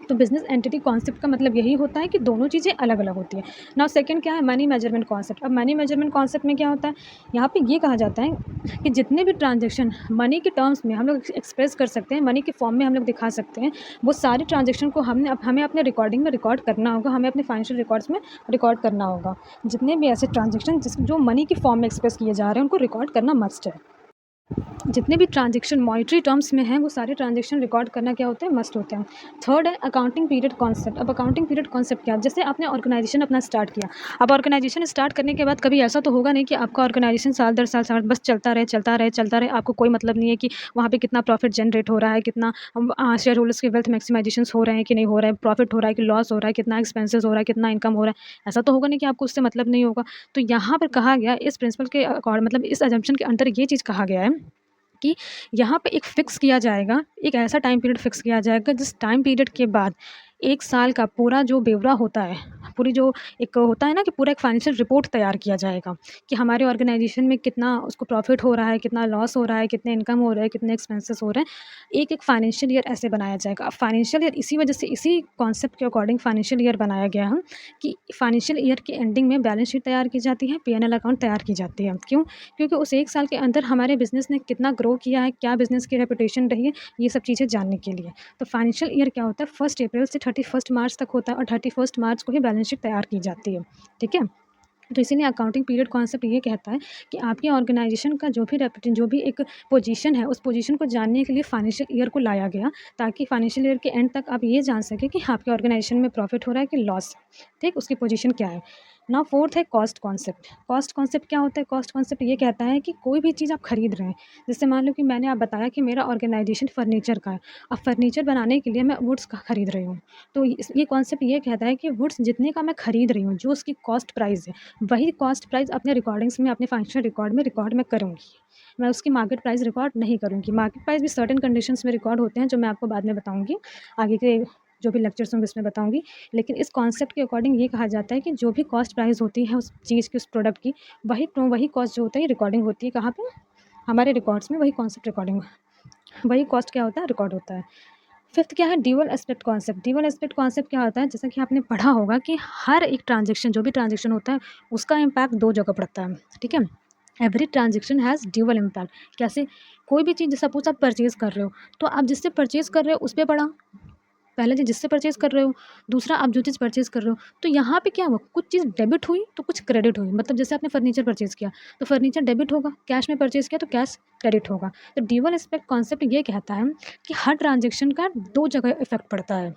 तो बिज़नेस एंटिटी कॉन्सेप्ट का मतलब यही होता है कि दोनों चीज़ें अलग-अलग होती हैं। नाउ सेकंड क्या है, मनी मेजरमेंट कॉन्सेप्ट। अब मनी मेजरमेंट कॉन्सेप्ट में क्या होता है, यहाँ पे ये कहा जाता है कि जितने भी ट्रांज़ैक्शन मनी के टर्म्स में हम लोग एक्सप्रेस कर सकते हैं, मनी के फॉर्म में हम लोग दिखा सकते हैं, वो सारे ट्रांज़ैक्शन को हमें अपने रिकॉर्डिंग में रिकॉर्ड करना होगा, हमें अपने फाइनेंशियल रिकॉर्ड्स में रिकॉर्ड करना होगा। जितने भी ऐसे ट्रांज़ैक्शन जो मनी के फॉर्म में एक्सप्रेस किए जा रहे हैं, उनको रिकॉर्ड करना मस्ट है। जितने भी ट्रांज़ैक्शन मॉनेटरी टर्म्स में हैं, वो सारे ट्रांज़ैक्शन रिकॉर्ड करना क्या होते हैं, मस्ट होते हैं। थर्ड है अकाउंटिंग पीरियड कॉन्सेप्ट। अब अकाउंटिंग पीरियड कॉन्सेप्ट क्या है, जैसे आपने ऑर्गेनाइज़ेशन अपना स्टार्ट किया। अब ऑर्गेनाइज़ेशन स्टार्ट करने के बाद कभी ऐसा तो होगा नहीं कि आपका ऑर्गेनाइज़ेशन साल दर साल बस चलता रहे, आपको कोई मतलब नहीं है कि वहाँ पे कितना प्रॉफिट जनरेट हो रहा है, कितना शेयर होल्डर्स के वेल्थ मैक्सिमाइज़ेशंस हो रहे हैं कि नहीं हो रहा है, प्रॉफिट हो रहा है कि लॉस हो रहा है, कितना एक्सपेंसेस हो रहा है, कितना इनकम हो रहा है। ऐसा तो होगा नहीं कि आपको उससे मतलब नहीं होगा। तो यहाँ पर कहा गया, इस प्रिंसिपल के मतलब इस असम्पशन के अंदर ये चीज़ कहा गया है कि यहाँ पे एक फ़िक्स किया जाएगा, एक ऐसा टाइम पीरियड फ़िक्स किया जाएगा जिस टाइम पीरियड के बाद 1 साल का पूरा जो ब्यौरा होता है, पूरी जो एक होता है ना कि पूरा एक फाइनेंशियल रिपोर्ट तैयार किया जाएगा कि हमारे ऑर्गेनाइज़ेशन में कितना उसको प्रॉफ़िट हो रहा है, कितना लॉस हो रहा है, कितने इनकम हो रहा है, कितने एक्सपेंसेस हो रहे हैं। एक-एक फाइनेंशियल ईयर ऐसे बनाया जाएगा। अब फाइनेंशियल ईयर इसी वजह से, इसी कॉन्सेप्ट के अकॉर्डिंग फाइनेंशियल ईयर बनाया गया है कि फाइनेंशियल ईयर के एंडिंग में बैलेंस शीट तैयार की जाती है, पी-एन-एल अकाउंट तैयार की जाती है। क्यों? क्योंकि उस 1 साल के अंदर हमारे बिज़नेस ने कितना ग्रो किया है, क्या बिज़नेस की रेपुटेशन रही है, ये सब चीज़ें जानने के लिए। तो फाइनेंशियल ईयर क्या होता है, 1 अप्रैल से 31 मार्च तक होता है और 31 मार्च को ही बैलेंस शीट तैयार की जाती है। ठीक है? तो इसीलिए अकाउंटिंग पीरियड कॉन्सेप्ट ये कहता है कि आपकी ऑर्गेनाइज़ेशन का जो भी एक पोजीशन है, उस पोजीशन को जानने के लिए फाइनेंशियल ईयर को लाया गया, ताकि फाइनेंशियल ईयर के एंड तक आप ये जान सकें कि आपके ऑर्गेनाइज़ेशन में प्रॉफिट हो रहा है कि लॉस। ठीक? उसकी पोजीशन क्या है। नाउ फोर्थ है कॉस्ट कॉन्सेप्ट। कॉस्ट कॉन्सेप्ट क्या होता है, कॉस्ट कॉन्सेप्ट ये कहता है कि कोई भी चीज़ आप खरीद रहे हैं, जैसे मान लो कि मैंने आप बताया कि मेरा ऑर्गेनाइज़ेशन फर्नीचर का है। अब फर्नीचर बनाने के लिए मैं वुड्स का खरीद रही हूँ, तो ये कॉन्सेप्ट ये कहता है कि वुड्स जितने का मैं खरीद रही हूँ, जो उसकी कॉस्ट प्राइस है, वही कॉस्ट प्राइस अपने रिकॉर्डिंग्स में, अपने फाइनेंशियल रिकॉर्ड में करूँगी। मैं उसकी मार्केट प्राइस रिकॉर्ड नहीं करूँगी। मार्केट प्राइस भी सर्टेन कंडीशंस में रिकॉर्ड होते हैं, जो मैं आपको बाद में बताऊँगी। आगे के जो भी लेक्चर्स होंगे उसमें बताऊँगी। लेकिन इस कॉन्सेप्ट के अकॉर्डिंग ये कहा जाता है कि जो भी कॉस्ट प्राइस होती है उस चीज़ की, उस प्रोडक्ट की, वही कॉस्ट जो होता है रिकॉर्डिंग होती है कहाँ पे? हमारे रिकॉर्ड्स में वही कॉन्सेप्ट रिकॉर्डिंग, वही कॉस्ट क्या होता है, रिकॉर्ड होता है। फिफ्थ क्या है, dual aspect concept. Dual aspect concept क्या होता है, जैसा कि आपने पढ़ा होगा कि हर एक ट्रांज़ैक्शन, जो भी ट्रांज़ैक्शन होता है, उसका इम्पैक्ट 2 जगह पड़ता है। ठीक है? Every transaction has dual impact. कैसे? कोई भी चीज़ सपोज़ आप परचेज़ कर रहे हो, तो आप जिससे परचेज़ कर रहे हो उस पे पड़ा। पहला चीज़ जिससे परचेज़ कर रहे हो, दूसरा आप जो चीज़ परचेज़ कर रहे हो, तो यहाँ पे क्या हुआ, कुछ चीज़ डेबिट हुई तो कुछ क्रेडिट हुई। मतलब जैसे आपने फर्नीचर परचेज़ किया, तो फर्नीचर डेबिट होगा, कैश में परचेज़ किया तो कैश क्रेडिट होगा। तो ड्यूअल इफ़ेक्ट कॉन्सेप्ट ये कहता है कि हर ट्रांज़ैक्शन का 2 जगह इफ़ेक्ट पड़ता है।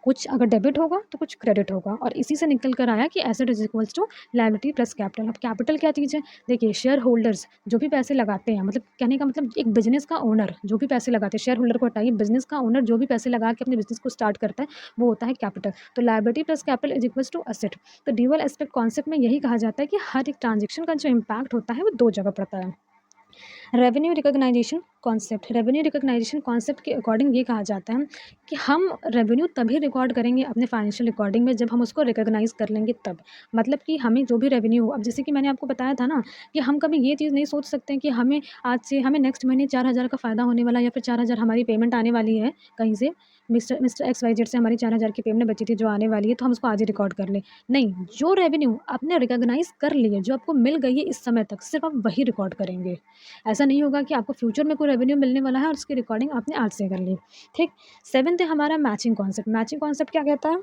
कुछ अगर डेबिट होगा तो कुछ क्रेडिट होगा, और इसी से निकल कर आया कि asset is equals to liability plus capital. अब कैपिटल क्या चीज़ है? देखिए, शेयर होल्डर्स जो भी पैसे लगाते हैं, मतलब कहने का मतलब एक बिजनेस का ओनर जो भी पैसे लगाते हैं, शेयर होल्डर को हटाइए, बिजनेस का ओनर जो भी पैसे लगा के अपने बिजनेस को स्टार्ट करता है, वो होता है कैपिटल। तो liability plus capital is equals to asset. तो ड्यूअल एस्पेक्ट कॉन्सेप्ट में यही कहा जाता है कि हर एक ट्रांजेक्शन का जो इम्पैक्ट होता है वो 2 जगह पड़ता है। Revenue recognisation concept, revenue recognisation concept के अकॉर्डिंग ये कहा जाता है कि हम रेवेन्यू तभी रिकॉर्ड करेंगे अपने फाइनेंशियल रिकॉर्डिंग में जब हम उसको रिकॉग्नाइज कर लेंगे तब। मतलब कि हमें जो भी रेवेन्यू हो, अब जैसे कि मैंने आपको बताया था ना कि हम कभी ये चीज़ नहीं सोच सकते कि हमें आज से हमें नेक्स्ट महीने 4,000 का फ़ायदा होने वाला है, या फिर 4,000 हमारी पेमेंट आने वाली है कहीं से, mister mister X Y Z से हमारी 4,000 की पेमेंट बची थी जो आने वाली है, तो हम उसको आज ही रिकॉर्ड कर लें। नहीं, जो रेवेन्यू आपने रिकॉग्नाइज कर लिया, जो आपको मिल गई है इस समय तक, सिर्फ आप वही रिकॉर्ड करेंगे। ऐसा नहीं होगा कि आपको फ्यूचर में कोई रेवेन्यू मिलने वाला है और उसकी रिकॉर्डिंग आपने आज से कर ली। ठीक। 7th है हमारा मैचिंग कॉन्सेप्ट। मैचिंग कॉन्सेप्ट क्या कहता है?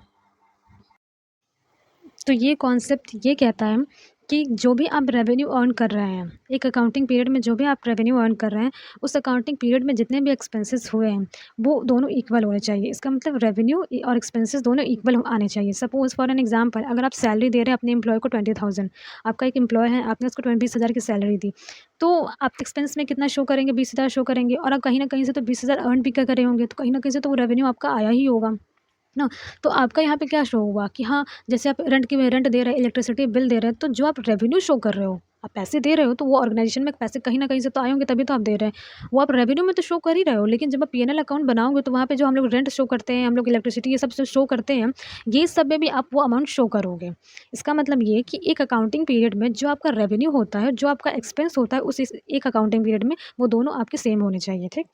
तो ये कॉन्सेप्ट ये कहता है कि जो भी आप रेवेन्यू अर्न कर रहे हैं, एक अकाउंटिंग पीरियड में जो भी आप रेवेन्यू अर्न कर रहे हैं, उस अकाउंटिंग पीरियड में जितने भी एक्सपेंसेस हुए हैं, वो दोनों इक्वल होने चाहिए। इसका मतलब रेवेन्यू और एक्सपेंसेस दोनों इक्वल आने चाहिए। सपोज़ फॉर एन एग्जांपल, अगर आप सैलरी दे रहे हैं अपने एम्प्लॉय को 20,000, आपका एक एम्प्लॉय है, आपने उसको 20,000 की सैलरी दी, तो आप एक्सपेंस में कितना शो करेंगे? 20,000 शो करेंगे, और आप कहीं न कहीं से तो 20,000 अर्न भी कर करे होंगे, तो कहीं न कहीं से तो वो रेवेन्यू आपका आया ही होगा। ना, तो आपका यहाँ पे क्या शो हुआ कि हाँ, जैसे आप रेंट दे रहे हैं, इलेक्ट्रिसिटी बिल दे रहे हैं, तो जो आप रेवेन्यू शो कर रहे हो, आप पैसे दे रहे हो, तो वो ऑर्गेनाइजेशन में पैसे कहीं न कहीं से तो आए होंगे, तभी तो आप दे रहे हैं। वो आप रेवेन्यू में तो शो कर ही रहे हो, लेकिन जब आप पीएनएल अकाउंट बनाओगे तो वहाँ पे जो हम लोग रेंट शो करते हैं, हम लोग इलेक्ट्रिसिटी ये सब जो शो करते हैं, ये सब में भी आप वो अमाउंट शो करोगे। इसका मतलब ये कि एक अकाउंटिंग पीरियड में जो आपका रेवेन्यू होता है, जो आपका एक्सपेंस होता है, उस इस एक अकाउंटिंग पीरियड में वो दोनों आपके सेम होने चाहिए, ठीक?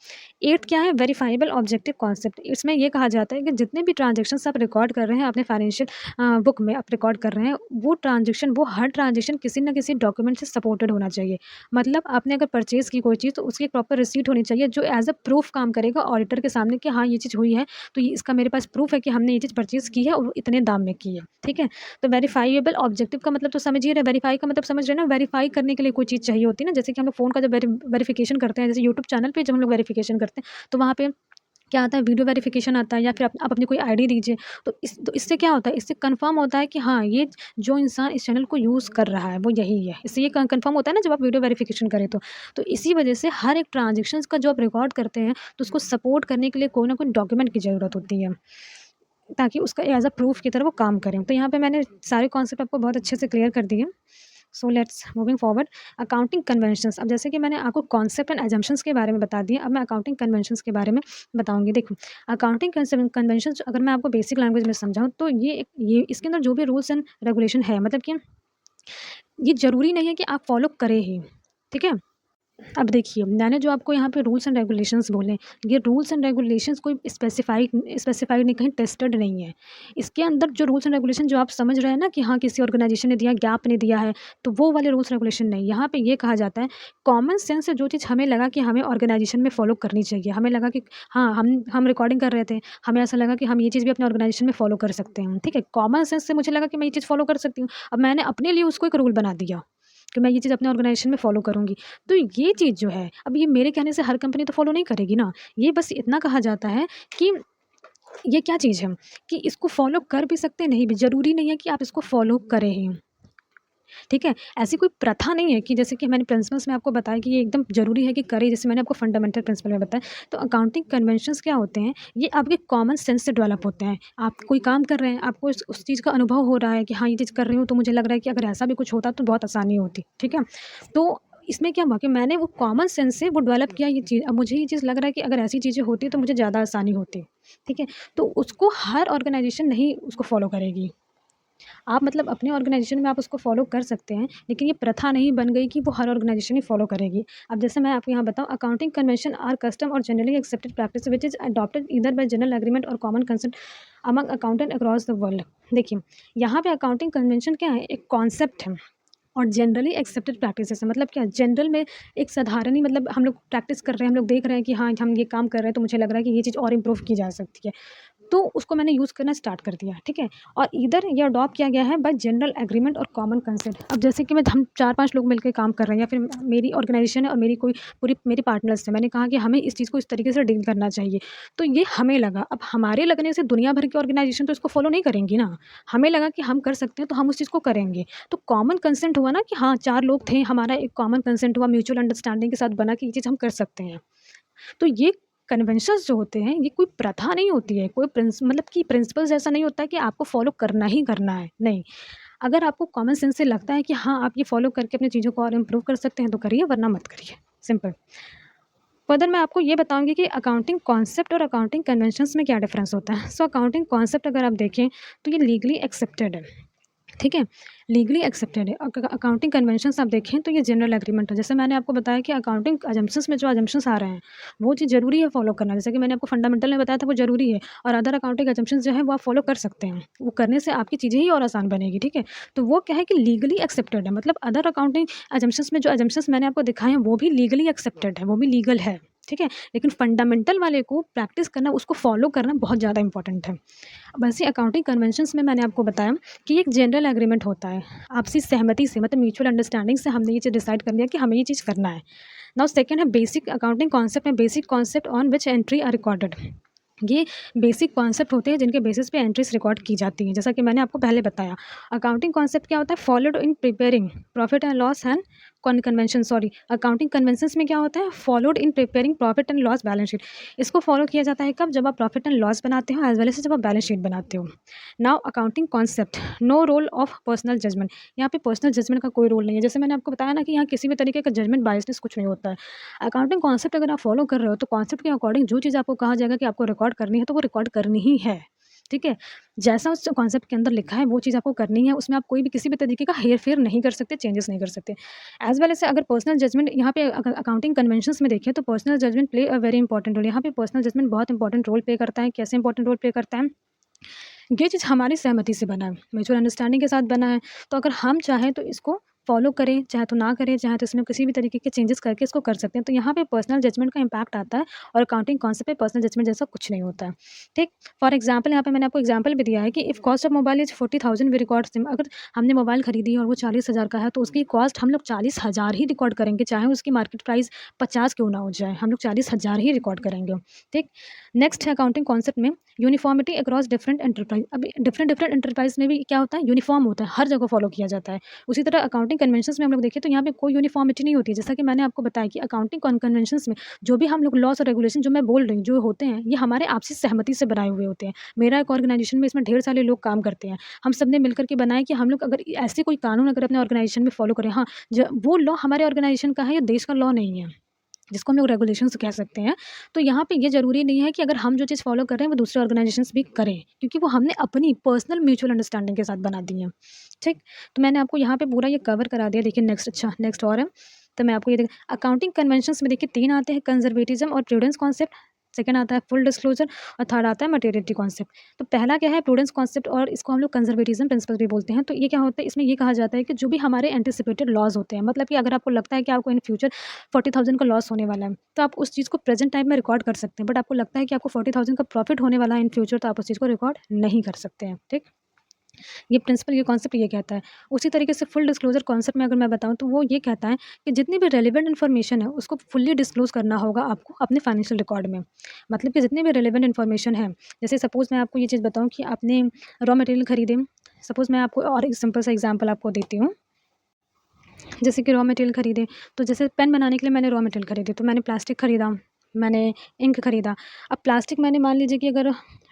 8th क्या है? Verifiable objective concept. इसमें ये कहा जाता है कि जितने भी ट्रांज़ैक्शंस आप रिकॉर्ड कर रहे हैं अपने फाइनेंशियल बुक में आप रिकॉर्ड कर रहे हैं, वो हर ट्रांज़ैक्शन किसी न किसी डॉक्यूमेंट से सपोर्टेड होना चाहिए। मतलब आपने अगर परचेज़ की कोई चीज़, तो उसकी एक प्रॉपर रिसीट होनी चाहिए जो एज़ अ प्रूफ काम करेगा ऑडिटर के सामने कि हाँ, ये चीज़ हुई है, तो ये इसका मेरे पास प्रूफ है कि हमने ये चीज़ परचेज़ की है और इतने दाम में की है, ठीक है? तो वेरीफाइएबल ऑब्जेक्टिव का मतलब तो समझ ही रहे, वेरीफाई का मतलब समझ रहे हैं ना? वेरीफाई करने के लिए कोई चीज़ चाहिए होती है ना, जैसे कि हम लोग फ़ोन का जब वेरिफ़िकेशन करते हैं, जैसे यूट्यूब चैनल पे जब हम लोग वेरिफ़िकेशन करते हैं, तो वहाँ पे क्या आता है, वीडियो वेरिफ़िकेशन आता है, या फिर आप अपनी कोई आईडी दीजिए। तो इससे क्या होता है, इससे कन्फर्म होता है कि हाँ, ये जो इंसान इस चैनल को यूज़ कर रहा है वो यही है। इससे ये कन्फर्म होता है ना जब आप वीडियो वेरिफ़िकेशन करें तो। तो इसी वजह से हर एक ट्रांज़ैक्शंस का जो आप रिकॉर्ड करते हैं, तो उसको सपोर्ट करने के लिए कोई ना कोई डॉक्यूमेंट की ज़रूरत होती है, ताकि उसका एज़ अ प्रूफ़ की तरह वो काम करें। तो यहाँ पे मैंने सारे कॉन्सेप्ट आपको बहुत अच्छे से क्लियर कर दिए। सो let's moving forward. Accounting conventions. अब जैसे कि मैंने आपको कॉन्सेप्ट एंड अजम्पशंस के बारे में बता दिया, अब मैं अकाउंटिंग कन्वेंशंस के बारे में बताऊंगी। देखो, अकाउंटिंग कन्वेंशंस अगर मैं आपको बेसिक लैंग्वेज में समझाऊँ, तो ये इसके अंदर जो भी रूल्स एंड रेगुलेशन है, मतलब कि ये ज़रूरी नहीं है कि आप फॉलो करें ही, ठीक है? अब देखिए, मैंने जो आपको यहाँ पे रूल्स एंड रेगुलेशंस बोले, ये रूल्स एंड रेगुलेशंस कोई स्पेसिफाइड नहीं, कहीं टेस्टेड नहीं है। इसके अंदर जो रूल्स एंड रेगुलेशन जो आप समझ रहे हैं ना कि हाँ, किसी ऑर्गेनाइजेशन ने दिया, गैप ने दिया है, तो वो वाले रूल्स रेगुलेशन नहीं। यहाँ पे ये कहा जाता है, कॉमन सेंस से जो चीज़ हमें लगा कि हमें ऑर्गेनाइजेशन में फ़ॉलो करनी चाहिए, हमें लगा कि हाँ, हम रिकॉर्डिंग कर रहे थे, हमें ऐसा लगा कि हम ये चीज़ भी अपने ऑर्गेनाइजेशन में फ़ॉलो कर सकते हैं, ठीक है? कॉमन सेंस से मुझे लगा कि मैं ये चीज़ फ़ॉलो कर सकती हूँ। अब मैंने अपने लिए उसको एक रूल बना दिया कि मैं ये चीज़ अपने ऑर्गेनाइजेशन में फ़ॉलो करूँगी। तो ये चीज़ जो है, अब ये मेरे कहने से हर कंपनी तो फ़ॉलो नहीं करेगी ना। ये बस इतना कहा जाता है कि ये क्या चीज़ है कि इसको फ़ॉलो कर भी सकते हैं, नहीं भी, ज़रूरी नहीं है कि आप इसको फ़ॉलो करें ही। ठीक है? ऐसी कोई प्रथा नहीं है कि जैसे कि मैंने प्रिंसिपल्स में आपको बताया कि ये एकदम ज़रूरी है कि करें, जैसे मैंने आपको फंडामेंटल प्रिंसिपल में बताया। तो अकाउंटिंग कन्वेंशंस क्या होते हैं, ये आपके कॉमन सेंस से डेवलप होते हैं। आप कोई काम कर रहे हैं, आपको उस चीज़ का अनुभव हो रहा है कि हाँ, ये चीज़ कर रही हूँ, तो मुझे लग रहा है कि अगर ऐसा भी कुछ होता तो बहुत आसानी होती। ठीक है? तो इसमें क्या हुआ कि मैंने वो कॉमन सेंस से वो डेवलप किया ये चीज़। अब मुझे ये चीज़ लग रहा है कि अगर ऐसी चीज़ें होती तो मुझे ज़्यादा आसानी होती। ठीक है? तो उसको हर ऑर्गेनाइज़ेशन नहीं उसको फ़ॉलो करेगी। आप मतलब अपने ऑर्गेनाइजेशन में आप उसको फ़ॉलो कर सकते हैं, लेकिन ये प्रथा नहीं बन गई कि वो हर ऑर्गेनाइजेशन ही फ़ॉलो करेगी। अब जैसे मैं आपको यहाँ बताऊँ, accounting convention are custom or generally accepted practice which is adopted either by general agreement or common consent among accountant across the world. देखिए, यहाँ पे अकाउंटिंग कन्वेंशन क्या है, एक कॉन्सेप्ट है, और जनरली एक्सेप्टेड प्रैक्टिसेस है, मतलब क्या जनरल में एक साधारण ही, मतलब हम लोग प्रैक्टिस कर रहे हैं, हम लोग देख रहे हैं कि हाँ हम ये काम कर रहे हैं तो मुझे लग रहा है कि ये चीज़ और इम्प्रूव की जा सकती है, तो उसको मैंने यूज़ करना स्टार्ट कर दिया, ठीक है। और इधर ये अडॉप्ट किया गया है bye general agreement or common consent. अब जैसे कि मैं हम 4-5 लोग मिलके काम कर रहे हैं, या फिर मेरी ऑर्गेनाइजेशन है और मेरी कोई पूरी मेरी पार्टनर्स हैं, मैंने कहा कि हमें इस चीज़ को इस तरीके से डील करना चाहिए, तो ये हमें लगा। अब हमारे लगने से दुनिया भर की ऑर्गेनाइजेशन तो इसको फॉलो नहीं करेंगी ना, हमें लगा कि हम कर सकते हैं तो हम उस चीज़ को करेंगे। तो कॉमन कंसेंट हुआ ना कि हाँ 4 लोग थे, हमारा एक कॉमन कंसेंट हुआ, म्यूचुअल अंडरस्टैंडिंग के साथ बना कि ये चीज़ हम कर सकते हैं। तो ये कन्वेंशंस जो होते हैं, ये कोई प्रथा नहीं होती है, कोई मतलब कि प्रिंसिपल्स ऐसा नहीं होता है कि आपको फॉलो करना ही करना है, नहीं। अगर आपको कॉमन सेंस से लगता है कि हाँ, आप ये फॉलो करके अपनी चीज़ों को और इम्प्रूव कर सकते हैं तो करिए, वरना मत करिए, सिंपल। फर्दर मैं आपको ये बताऊँगी कि अकाउंटिंग कॉन्सेप्ट और अकाउंटिंग कन्वेंशंस में क्या डिफरेंस होता है। सो अकाउंटिंग कॉन्सेप्ट अगर आप देखें तो ये लीगली एक्सेप्टेड है, ठीक है, लीगली एक्सेप्टेड है। अकाउंटिंग कन्वेंशंस आप देखें तो ये जनरल एग्रीमेंट है। जैसे मैंने आपको बताया कि अकाउंटिंग अजम्पशंस में जो अजम्पशंस आ रहे हैं, वो चीज़ ज़रूरी है फॉलो करना। जैसे कि मैंने आपको फंडामेंटल में बताया था, वो ज़रूरी है, और अदर अकाउंटिंग अजम्पशंस जो है वो आप फॉलो कर सकते हैं। वो करने से आपकी चीज़ें ही और आसान बनेगी, ठीक है। तो वो क्या है कि लीगली एक्सेप्टेड है, मतलब अदर अकाउंटिंग अजम्पशंस में जो अजम्पशंस मैंने आपको दिखाए हैं वो भी लीगली एक्सेप्टेड है, वो भी लीगल है, ठीक है। लेकिन फंडामेंटल वाले को प्रैक्टिस करना, उसको फॉलो करना बहुत ज़्यादा इंपॉर्टेंट है। वैसे अकाउंटिंग कन्वेंशंस में मैंने आपको बताया कि एक जनरल एग्रीमेंट होता है, आपसी सहमति से, मतलब म्यूचुअल अंडरस्टैंडिंग से हमने ये चीज़ डिसाइड कर लिया कि हमें ये चीज़ करना है। नाउ सेकंड है बेसिक अकाउंटिंग कॉन्सेप्ट है, basic concept on which entry are recorded. ये बेसिक कॉन्सेप्ट होते हैं जिनके बेसिस पे एंट्रीज रिकॉर्ड की जाती हैं। जैसा कि मैंने आपको पहले बताया, अकाउंटिंग कॉन्सेप्ट क्या होता है, followed in preparing profit and loss and convention, sorry, accounting conventions में क्या होता है, followed in preparing profit and loss balance sheet. इसको फॉलो किया जाता है कब, जब आप प्रॉफिट एंड लॉस बनाते हो, एज वेल एज जब आप बैलेंस शीट बनाते हो। Now accounting concept, no role of personal judgement. यहाँ पे पर्सनल जजमेंट का कोई रोल नहीं है। जैसे मैंने आपको बताया ना कि यहाँ किसी भी तरीके का जजमेंट बायसनेस कुछ नहीं होता है। अकाउंटिंग कॉन्सेप्ट अगर आप फॉलो कर रहे हो तो कॉन्सेप्ट के अकॉर्डिंग जो चीज़ आपको कहा जाएगा कि आपको रिकॉर्ड करनी है तो वो रिकॉर्ड करनी ही है, ठीक है। जैसा उस कॉन्सेप्ट के अंदर लिखा है वो चीज़ आपको करनी है, उसमें आप कोई भी किसी भी तरीके का हेर-फेर नहीं कर सकते, चेंजेस नहीं कर सकते। एज़ वेल एज़ अगर पर्सनल जजमेंट यहाँ पे अकाउंटिंग कन्वेंशंस में देखें तो personal judgement play a very important role. यहाँ पे पर्सनल जजमेंट बहुत इंपॉर्टेंट रोल प्ले करता है। कैसे इंपॉर्टेंट रोल प्ले करता है? ये चीज़ हमारी सहमति से बना है, म्यूचुअल अंडरस्टैंडिंग के साथ बना है, तो अगर हम चाहें तो इसको फॉलो करें, चाहे तो ना करें, चाहे तो इसमें किसी भी तरीके के चेंजेस करके इसको कर सकते हैं। तो यहाँ पे पर्सनल जजमेंट का इम्पैक्ट आता है, और अकाउंटिंग कॉन्सेप्ट पे पर्सनल जजमेंट जैसा कुछ नहीं होता है, ठीक। फॉर एग्जाम्पल यहाँ पे मैंने आपको एग्जाम्पल भी दिया है कि if cost of mobile is 40,000 we record same. अगर हमने मोबाइल खरीदी और वो 40,000 का है तो उसकी कॉस्ट हम लोग 40,000 ही रिकॉर्ड करेंगे, चाहे उसकी मार्केट प्राइस 50 क्यों ना हो जाए, हम लोग 40,000 ही रिकॉर्ड करेंगे, ठीक। नेक्स्ट है अकाउंटिंग कॉन्सेप्ट में यूनिफॉर्मिटी अक्रॉस डिफरेंट एंटरप्राइज। अभी डिफरेंट डिफरेंट एंटरप्राइज में भी क्या होता है, यूनिफॉर्म होता है, हर जगह फॉलो किया जाता है। उसी तरह अकाउंटिंग कन्वेंशंस में हम लोग देखें तो यहाँ पे कोई यूनिफॉर्मिटी नहीं होती है। जैसा कि मैंने आपको बताया कि अकाउंटिंग कन्वेंशंस में जो भी हम लोग लॉस और रेगुलेशन जो मैं बोल रही हूँ जो होते हैं, ये हमारे आपसी सहमति से बनाए हुए होते हैं। मेरा एक ऑर्गेनाइजेशन में इसमें ढेर सारे लोग काम करते हैं, हम सब ने मिलकर के बनाए कि हम लोग अगर ऐसे कोई कानून अगर अपने ऑर्गेनाइजेशन में फॉलो करें, हाँ, वो लॉ हमारे ऑर्गेनाइजेशन का है या देश का लॉ नहीं है, जिसको हम लोग रेगुलेशंस कह सकते हैं। तो यहाँ पे ये ज़रूरी नहीं है कि अगर हम जो चीज़ फ़ॉलो कर रहे हैं वो दूसरे ऑर्गेनाइजेशंस भी करें, क्योंकि वो हमने अपनी पर्सनल म्यूचुअल अंडरस्टैंडिंग के साथ बना दी है, ठीक। तो मैंने आपको यहाँ पे पूरा ये कवर करा दिया। देखिए नेक्स्ट, अच्छा नेक्स्ट और है, तो मैं आपको ये अकाउंटिंग कन्वेंशंस में देखिए 3 आते हैं, कंजर्वेटिज्म और प्रूडेंस कॉन्सेप्ट, सेकंड आता है फुल डिस्क्लोजर, और थर्ड आता है मटेरियलिटी कॉन्सेप्ट। तो पहला क्या है, प्रूडेंस कॉन्सेप्ट, और इसको हम लोग कंजर्वेटिज्म प्रिंसिपल भी बोलते हैं। तो ये क्या होता है, इसमें ये कहा जाता है कि जो भी हमारे एंटिसिपेटेड लॉज होते हैं, मतलब कि अगर आपको लगता है कि आपको इन फ्यूचर 40,000 का लॉस होने वाला है, तो आप उस चीज़ को प्रेजेंट टाइम में रिकॉर्ड कर सकते हैं। बट आपको लगता है कि आपको 40,000 का प्रॉफिट होने वाला है इन फ्यूचर, तो आप उस चीज़ को रिकॉर्ड नहीं कर सकते हैं, ठीक। ये प्रिंसिपल, ये कॉन्सेप्ट ये कहता है। उसी तरीके से फुल डिस्क्लोजर कॉन्सेप्ट में अगर मैं बताऊँ तो वो ये कहता है कि जितनी भी रेलेवेंट इन्फॉर्मेशन है उसको फुल्ली डिस्क्लोज करना होगा आपको अपने फाइनेंशियल रिकॉर्ड में। मतलब कि जितनी भी रेलेवेंट इन्फॉर्मेशन है, जैसे सपोज़ मैं आपको ये चीज़ बताऊँ कि आपने रॉ मटेरियल खरीदे, सपोज़ मैं आपको और एक सिंपल सा एग्जांपल आपको देती हूँ। जैसे कि रॉ मटेरियल खरीदे, तो जैसे पेन बनाने के लिए मैंने रॉ मटेरियल खरीदे, तो मैंने प्लास्टिक खरीदा, मैंने इंक खरीदा। अब प्लास्टिक मैंने मान लीजिए कि अगर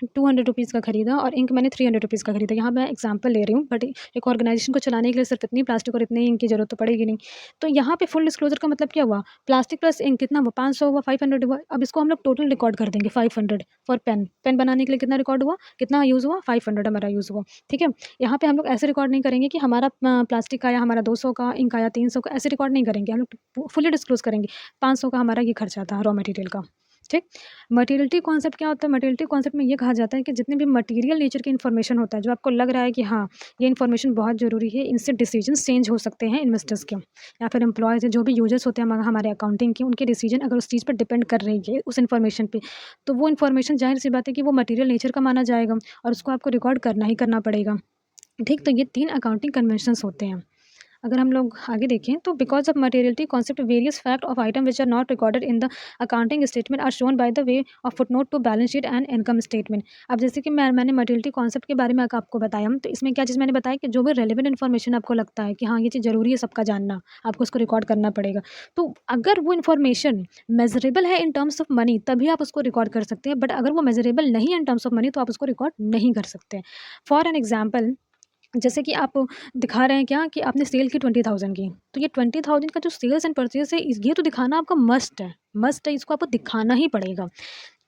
200 रुपीज़ का खरीदा और इंक मैंने 300 रुपीज़ का खरीदा। यहाँ मैं एग्जांपल ले रही हूँ, बट एक ऑर्गेनाइजेशन को चलाने के लिए सिर्फ इतनी प्लास्टिक और इतनी इंक की ज़रूरत तो पड़ेगी नहीं। तो यहाँ पे फुल डिस्क्लोजर का मतलब क्या हुआ, प्लास्टिक प्लस इंक कितना हुआ, 500 हुआ, 500 हुआ। अब इसको हम लोग टोटल रिकॉर्ड कर देंगे 500 फॉर पेन। पेन बनाने के लिए कितना रिकॉर्ड हुआ, कितना यूज़ हुआ, 500 हमारा यूज़ हुआ, ठीक है। यहाँ पे हम लोग ऐसे रिकॉर्ड नहीं करेंगे कि हमारा प्लास्टिक आया, हमारा 200 का, इंक आया 300 का, ऐसे रिकॉर्ड नहीं करेंगे। हम लोग फुली डिस्क्लोज करेंगे 500 का हमारा ये खर्चा था रॉ मटेरियल का, ठीक। मटेरियलिटी कॉन्सेप्ट क्या होता है? मटेरियलिटी कॉन्सेप्ट में ये कहा जाता है कि जितने भी मटेरियल नेचर की इन्फॉर्मेशन होता है, जो आपको लग रहा है कि हाँ, ये इन्फॉर्मेशन बहुत ज़रूरी है, इनसे डिसीजंस चेंज हो सकते हैं इन्वेस्टर्स के या फिर एम्प्लॉयज़ हैं, जो भी यूजर्स होते हैं हमारे अकाउंटिंग के, उनके डिसीजन अगर उस चीज़ पर डिपेंड कर रही है उस इन्फॉर्मेशन पे, तो वो इन्फॉर्मेशन ज़ाहिर-सी बात है कि वो मटेरियल नेचर का माना जाएगा और उसको आपको रिकॉर्ड करना ही करना पड़ेगा। ठीक, तो ये 3 अकाउंटिंग कन्वेंशंस होते हैं। अगर हम लोग आगे देखें तो because of materiality concept various fact of item which are not recorded in the accounting statement are shown by the way of footnote to balance sheet and income statement. अब जैसे कि मैंने मटेरियलिटी कॉन्सेप्ट के बारे में आपको बताया, तो इसमें क्या चीज़ मैंने बताया कि जो भी रेलेवेंट इन्फॉर्मेशन आपको लगता है कि हाँ, ये चीज़ ज़रूरी है सबका जानना, आपको उसको रिकॉर्ड करना पड़ेगा। तो अगर वो इन्फॉर्मेशन मेज़रेबल है इन टर्म्स ऑफ मनी तभी आप उसको रिकॉर्ड कर सकते हैं, बट अगर वो मेज़रेबल नहीं है इन टर्म्स ऑफ मनी तो आप उसको रिकॉर्ड नहीं कर सकते। फॉर एन एग्ज़ाम्पल, जैसे कि आप दिखा रहे हैं क्या कि आपने सेल की 20,000 की, तो ये 20,000 का जो सेल्स एंड परचेज़ है ये तो दिखाना आपका मस्ट है, इसको आपको दिखाना ही पड़ेगा।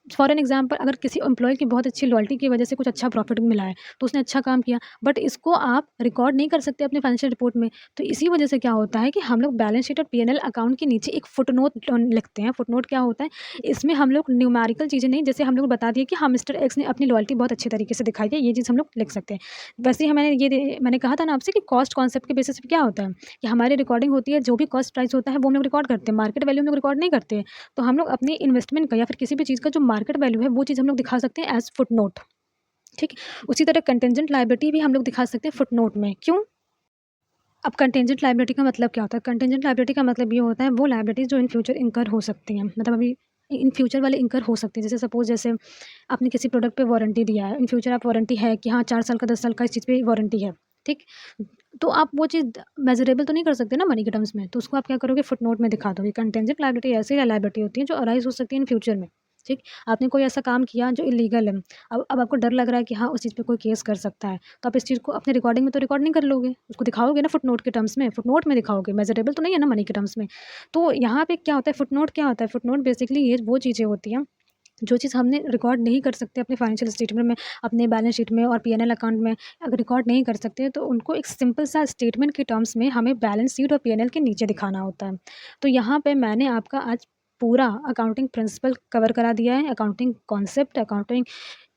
फॉर एन एग्जांपल, अगर किसी एम्प्लॉय की बहुत अच्छी लॉयल्टी की वजह से कुछ अच्छा प्रॉफिट मिला है, तो उसने अच्छा काम किया, बट इसको आप रिकॉर्ड नहीं कर सकते अपने फाइनेंशियल रिपोर्ट में। तो इसी वजह से क्या होता है कि हम लोग बैलेंस शीट और पी&एल अकाउंट के नीचे एक फुटनोट लिखते हैं। फुटनोट क्या होता है? इसमें हम लोग न्यूमेरिकल चीज़ें नहीं, जैसे हम लोग बता दिए कि हाँ, मिस्टर एक्स ने अपनी लॉयल्टी बहुत अच्छे तरीके से दिखाई है, ये चीज़ हम लोग लिख सकते हैं। वैसे ही मैंने कहा था ना आपसे कि कॉस्ट कॉन्सेप्ट के बेसिस पे क्या होता है कि हमारी रिकॉर्डिंग होती है, जो भी कॉस्ट प्राइस होता है वो हम लोग रिकॉर्ड करते हैं, मार्केट वैल्यू हम लोग रिकॉर्ड नहीं करते हैं। तो हम लोग अपनी इन्वेस्टमेंट का या फिर किसी भी चीज़ का जो मार्केट वैल्यू है वो चीज़ हम लोग दिखा सकते हैं एज़ फुटनोट। ठीक? उसी तरह कंटिंजेंट लायबिलिटी भी हम लोग दिखा सकते हैं फुटनोट में। क्यों? अब कंटिंजेंट लायबिलिटी का मतलब क्या होता है? कंटिंजेंट लायबिलिटी का मतलब ये होता है वो लायबिलिटीज़ जो इन फ्यूचर इनकर हो सकती हैं। मतलब अभी इन फ्यूचर वाले इनकर हो सकती है। जैसे सपोज़ जैसे आपने किसी प्रोडक्ट पे वारंटी दिया है, इन फ्यूचर आप वारंटी है कि हाँ 4 साल का 10 साल का इस चीज़ पे वारंटी है। ठीक? तो आप वो चीज़ मेज़रेबल तो नहीं कर सकते ना मनी के टर्म्स में, तो उसको आप क्या करोगे फुटनोट में दिखा दोगे। कंटिंजेंट लायबिलिटी ऐसी लायबिलिटी होती है जो अराइज़ हो सकती है इन फ्यूचर में। ठीक? आपने कोई ऐसा काम किया जो इल्लीगल है, अब आपको डर लग रहा है कि हाँ, उस चीज़ पे कोई केस कर सकता है, तो आप इस चीज़ को अपने रिकॉर्डिंग में तो रिकॉर्ड नहीं कर लोगे, उसको दिखाओगे ना फुटनोट के टर्म्स में, फुटनोट में दिखाओगे, मेज़रेबल तो नहीं है ना मनी के टर्म्स में। तो यहाँ पे क्या होता है फुटनोट क्या होता है? फुटनोट बेसिकली ये वो चीज़ें होती हैं जो चीज़ हमने रिकॉर्ड नहीं कर सकते अपने फाइनेंशियल स्टेटमेंट में, अपने बैलेंस शीट में और पी&एल अकाउंट में अगर रिकॉर्ड नहीं कर सकते, तो उनको एक सिंपल सा स्टेटमेंट के टर्म्स में हमें बैलेंस शीट और पी&एल के नीचे दिखाना होता है। तो यहाँ पे मैंने आपका आज पूरा अकाउंटिंग प्रिंसिपल कवर करा दिया है, अकाउंटिंग कॉन्सेप्ट, अकाउंटिंग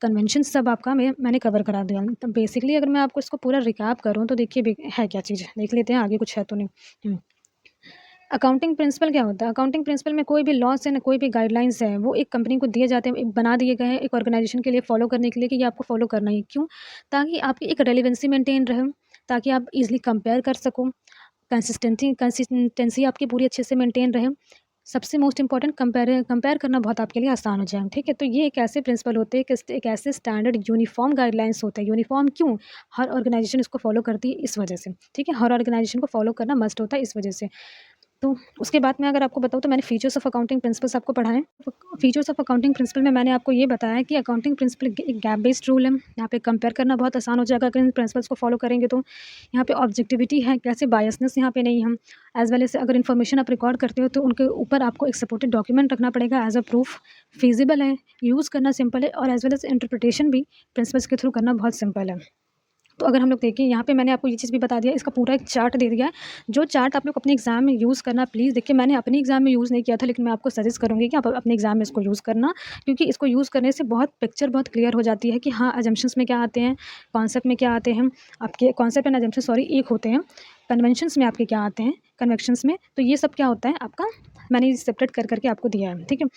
कन्वेंशन सब आपका मैंने कवर करा दिया। तो बेसिकली अगर मैं आपको इसको पूरा रिकैप करूँ तो देखिए है क्या चीज़, देख लेते हैं आगे कुछ है तो नहीं। अकाउंटिंग प्रिंसिपल क्या होता है? अकाउंटिंग प्रिंसिपल में कोई भी लॉस है ना कोई भी गाइडलाइंस है, वो एक कंपनी को दिए जाते हैं, एक बना दिए गए हैं एक ऑर्गेनाइजेशन के लिए फॉलो करने के लिए कि ये आपको फॉलो करना ही क्यों? ताकि आपकी एक रेलेवेंसी मेंटेन रहे, ताकि आप ईज़िली कंपेयर कर सको, कंसिस्टेंसी आपकी पूरी अच्छे से मेंटेन रहे। सबसे मोस्ट इम्पोर्टेंट कंपेयर करना बहुत आपके लिए आसान हो जाए, ठीक है? तो ये एक ऐसे प्रिंसिपल होते हैं कि एक ऐसे स्टैंडर्ड यूनिफ़ॉर्म गाइडलाइंस होते हैं। यूनिफ़ॉर्म क्यों? हर ऑर्गेनाइजेशन इसको फॉलो करती है इस वजह से, ठीक है? हर ऑर्गेनाइजेशन को फॉलो करना मस्ट होता है इस वजह से। तो उसके बाद मैं अगर आपको बताऊँ तो मैंने फीचर्स ऑफ अकाउंटिंग प्रिंसिपल्स आपको पढ़ाए। फीचर्स ऑफ अकाउंटिंग प्रिंसिपल में मैंने आपको ये बताया कि अकाउंटिंग प्रिंसिपल एक गैप बेस्ड रूल है। यहाँ पे कंपेयर करना बहुत आसान हो जाएगा अगर इन प्रिंसिपल्स को फॉलो करेंगे तो। यहाँ पे ऑब्जेक्टिविटी है, कैसे बायसनेस यहाँ पे नहीं है। एज़ वेल एज़ अगर इन्फॉर्मेशन आप रिकॉर्ड करते हो तो उनके ऊपर आपको एक सपोर्टेड डॉक्यूमेंट रखना पड़ेगा एज़ अ प्रूफ। फिजिबल है, यूज़ करना सिंपल है और एज़ वेल एज़ इंटरप्रिटेशन भी प्रिंसिपल्स के थ्रू करना बहुत सिंपल है। तो अगर हम लोग देखें यहाँ पे मैंने आपको ये चीज़ भी बता दिया, इसका पूरा एक चार्ट दे दिया है, जो चार्ट आप लोग अपने एग्ज़ाम में यूज़ करना प्लीज़। देखिए मैंने अपने एग्ज़ाम में यूज़ नहीं किया था, लेकिन मैं आपको सजेस्ट करूँगी कि आप अपने एग्ज़ाम में इसको यूज़ करना, क्योंकि इसको यूज़ करने से पिक्चर बहुत क्लियर हो जाती है कि हाँ, असम्पशन्स में क्या आते हैं, कॉन्सेप्ट में क्या आते हैं। आपके कॉन्सेप्ट एंड असम्पशन एक होते हैं, कन्वेंशंस में आपके क्या आते हैं, कन्वेक्शंस में। तो ये सब क्या होता है आपका, मैंने सेपरेट कर करके आपको दिया है, ठीक है।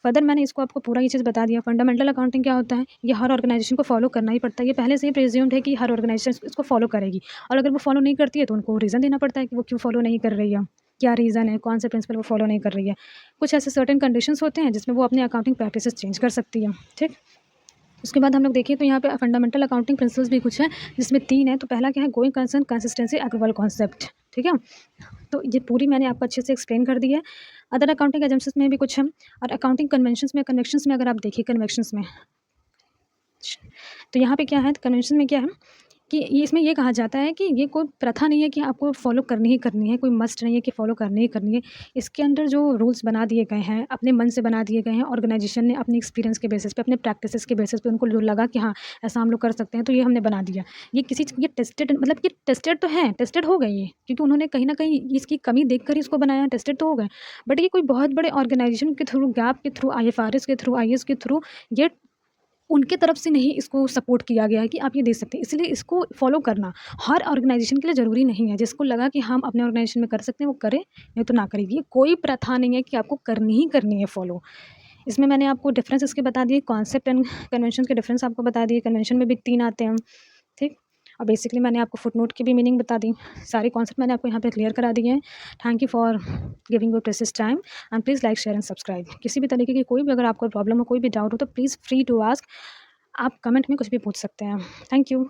फर्दर मैंने इसको आपको पूरा ये चीज़ बता दिया। फंडामेंटल अकाउंटिंग क्या होता है, ये हर ऑर्गेनाइजेशन को फॉलो करना ही पड़ता है। ये पहले से ही प्रिज्यूम्ड है कि हर ऑर्गेनाइजेशन इसको फॉलो करेगी, और अगर वो फॉलो नहीं करती है तो उनको रीज़न देना पड़ता है कि वो क्यों फॉलो नहीं कर रही है, क्या रीज़न है, कौन से प्रिंसिपल वो फॉलो नहीं कर रही है। कुछ ऐसे सर्टेन कंडीशंस होते हैं जिसमें वो अपनी अकाउंटिंग प्रैक्टिसेस चेंज कर सकती है, ठीक। उसके बाद हम लोग देखिए तो यहाँ पे फंडामेंटल अकाउंटिंग प्रिंसिपल्स भी कुछ हैं, जिसमें 3 है। तो पहला क्या है, going concern, consistency, accrual concept, ठीक है। तो ये पूरी मैंने आपको अच्छे से एक्सप्लेन कर दी है। अदर अकाउंटिंग एजेंसीज में भी कुछ है, और अकाउंटिंग कन्वेंशंस में, कन्वेक्शंस में अगर आप देखिए कन्वेक्शंस में, तो यहाँ पे क्या है, कन्वेंशन में क्या है कि इसमें ये कहा जाता है कि ये कोई प्रथा नहीं है कि आपको फॉलो करनी ही करनी है, कोई मस्ट नहीं है कि फॉलो करनी ही करनी है। इसके अंदर जो रूल्स बना दिए गए हैं, अपने मन से बना दिए गए हैं, ऑर्गेनाइजेशन ने अपने एक्सपीरियंस के बेसिस पे, अपने प्रैक्टिसेस के बेसिस पे उनको जो लगा कि हाँ, ऐसा हम लोग कर सकते हैं, तो ये हमने बना दिया। ये किसी चीज़ ये टेस्टेड मतलब ये टेस्टेड तो है, टेस्टेड हो गए ये, क्योंकि उन्होंने कहीं न कहीं इसकी कमी देखकर ही इसको बनाया, टेस्टेड तो हो गए। बट ये कोई बहुत बड़े ऑर्गेनाइजेशन के थ्रू, गैप के थ्रू, आईएफआरएस के थ्रू, आईएएस के थ्रू ये उनके तरफ से नहीं इसको सपोर्ट किया गया है कि आप ये दे सकते हैं। इसलिए इसको फ़ॉलो करना हर ऑर्गेनाइज़ेशन के लिए ज़रूरी नहीं है। जिसको लगा कि हम अपने ऑर्गेनाइज़ेशन में कर सकते हैं वो करे, नहीं तो ना करे। ये कोई प्रथा नहीं है कि आपको करनी ही करनी है फ़ॉलो। इसमें मैंने आपको डिफ़रेंस इसके बता दिए, कॉन्सेप्ट एंड कन्वेंशन के डिफ़रेंस आपको बता दिए। कन्वेंशन में भी 3 आते हैं, ठीक? और बेसिकली मैंने आपको फुटनोट की भी मीनिंग बता दी। सारे कॉन्सेप्ट मैंने आपको यहाँ पे क्लियर करा दिए हैं। Thank you for giving your precious time and please like, share and subscribe. किसी भी तरीके की कोई भी अगर आपको प्रॉब्लम हो, कोई भी डाउट हो तो प्लीज़ फ्री टू आस्क। आप कमेंट में कुछ भी पूछ सकते हैं। Thank you.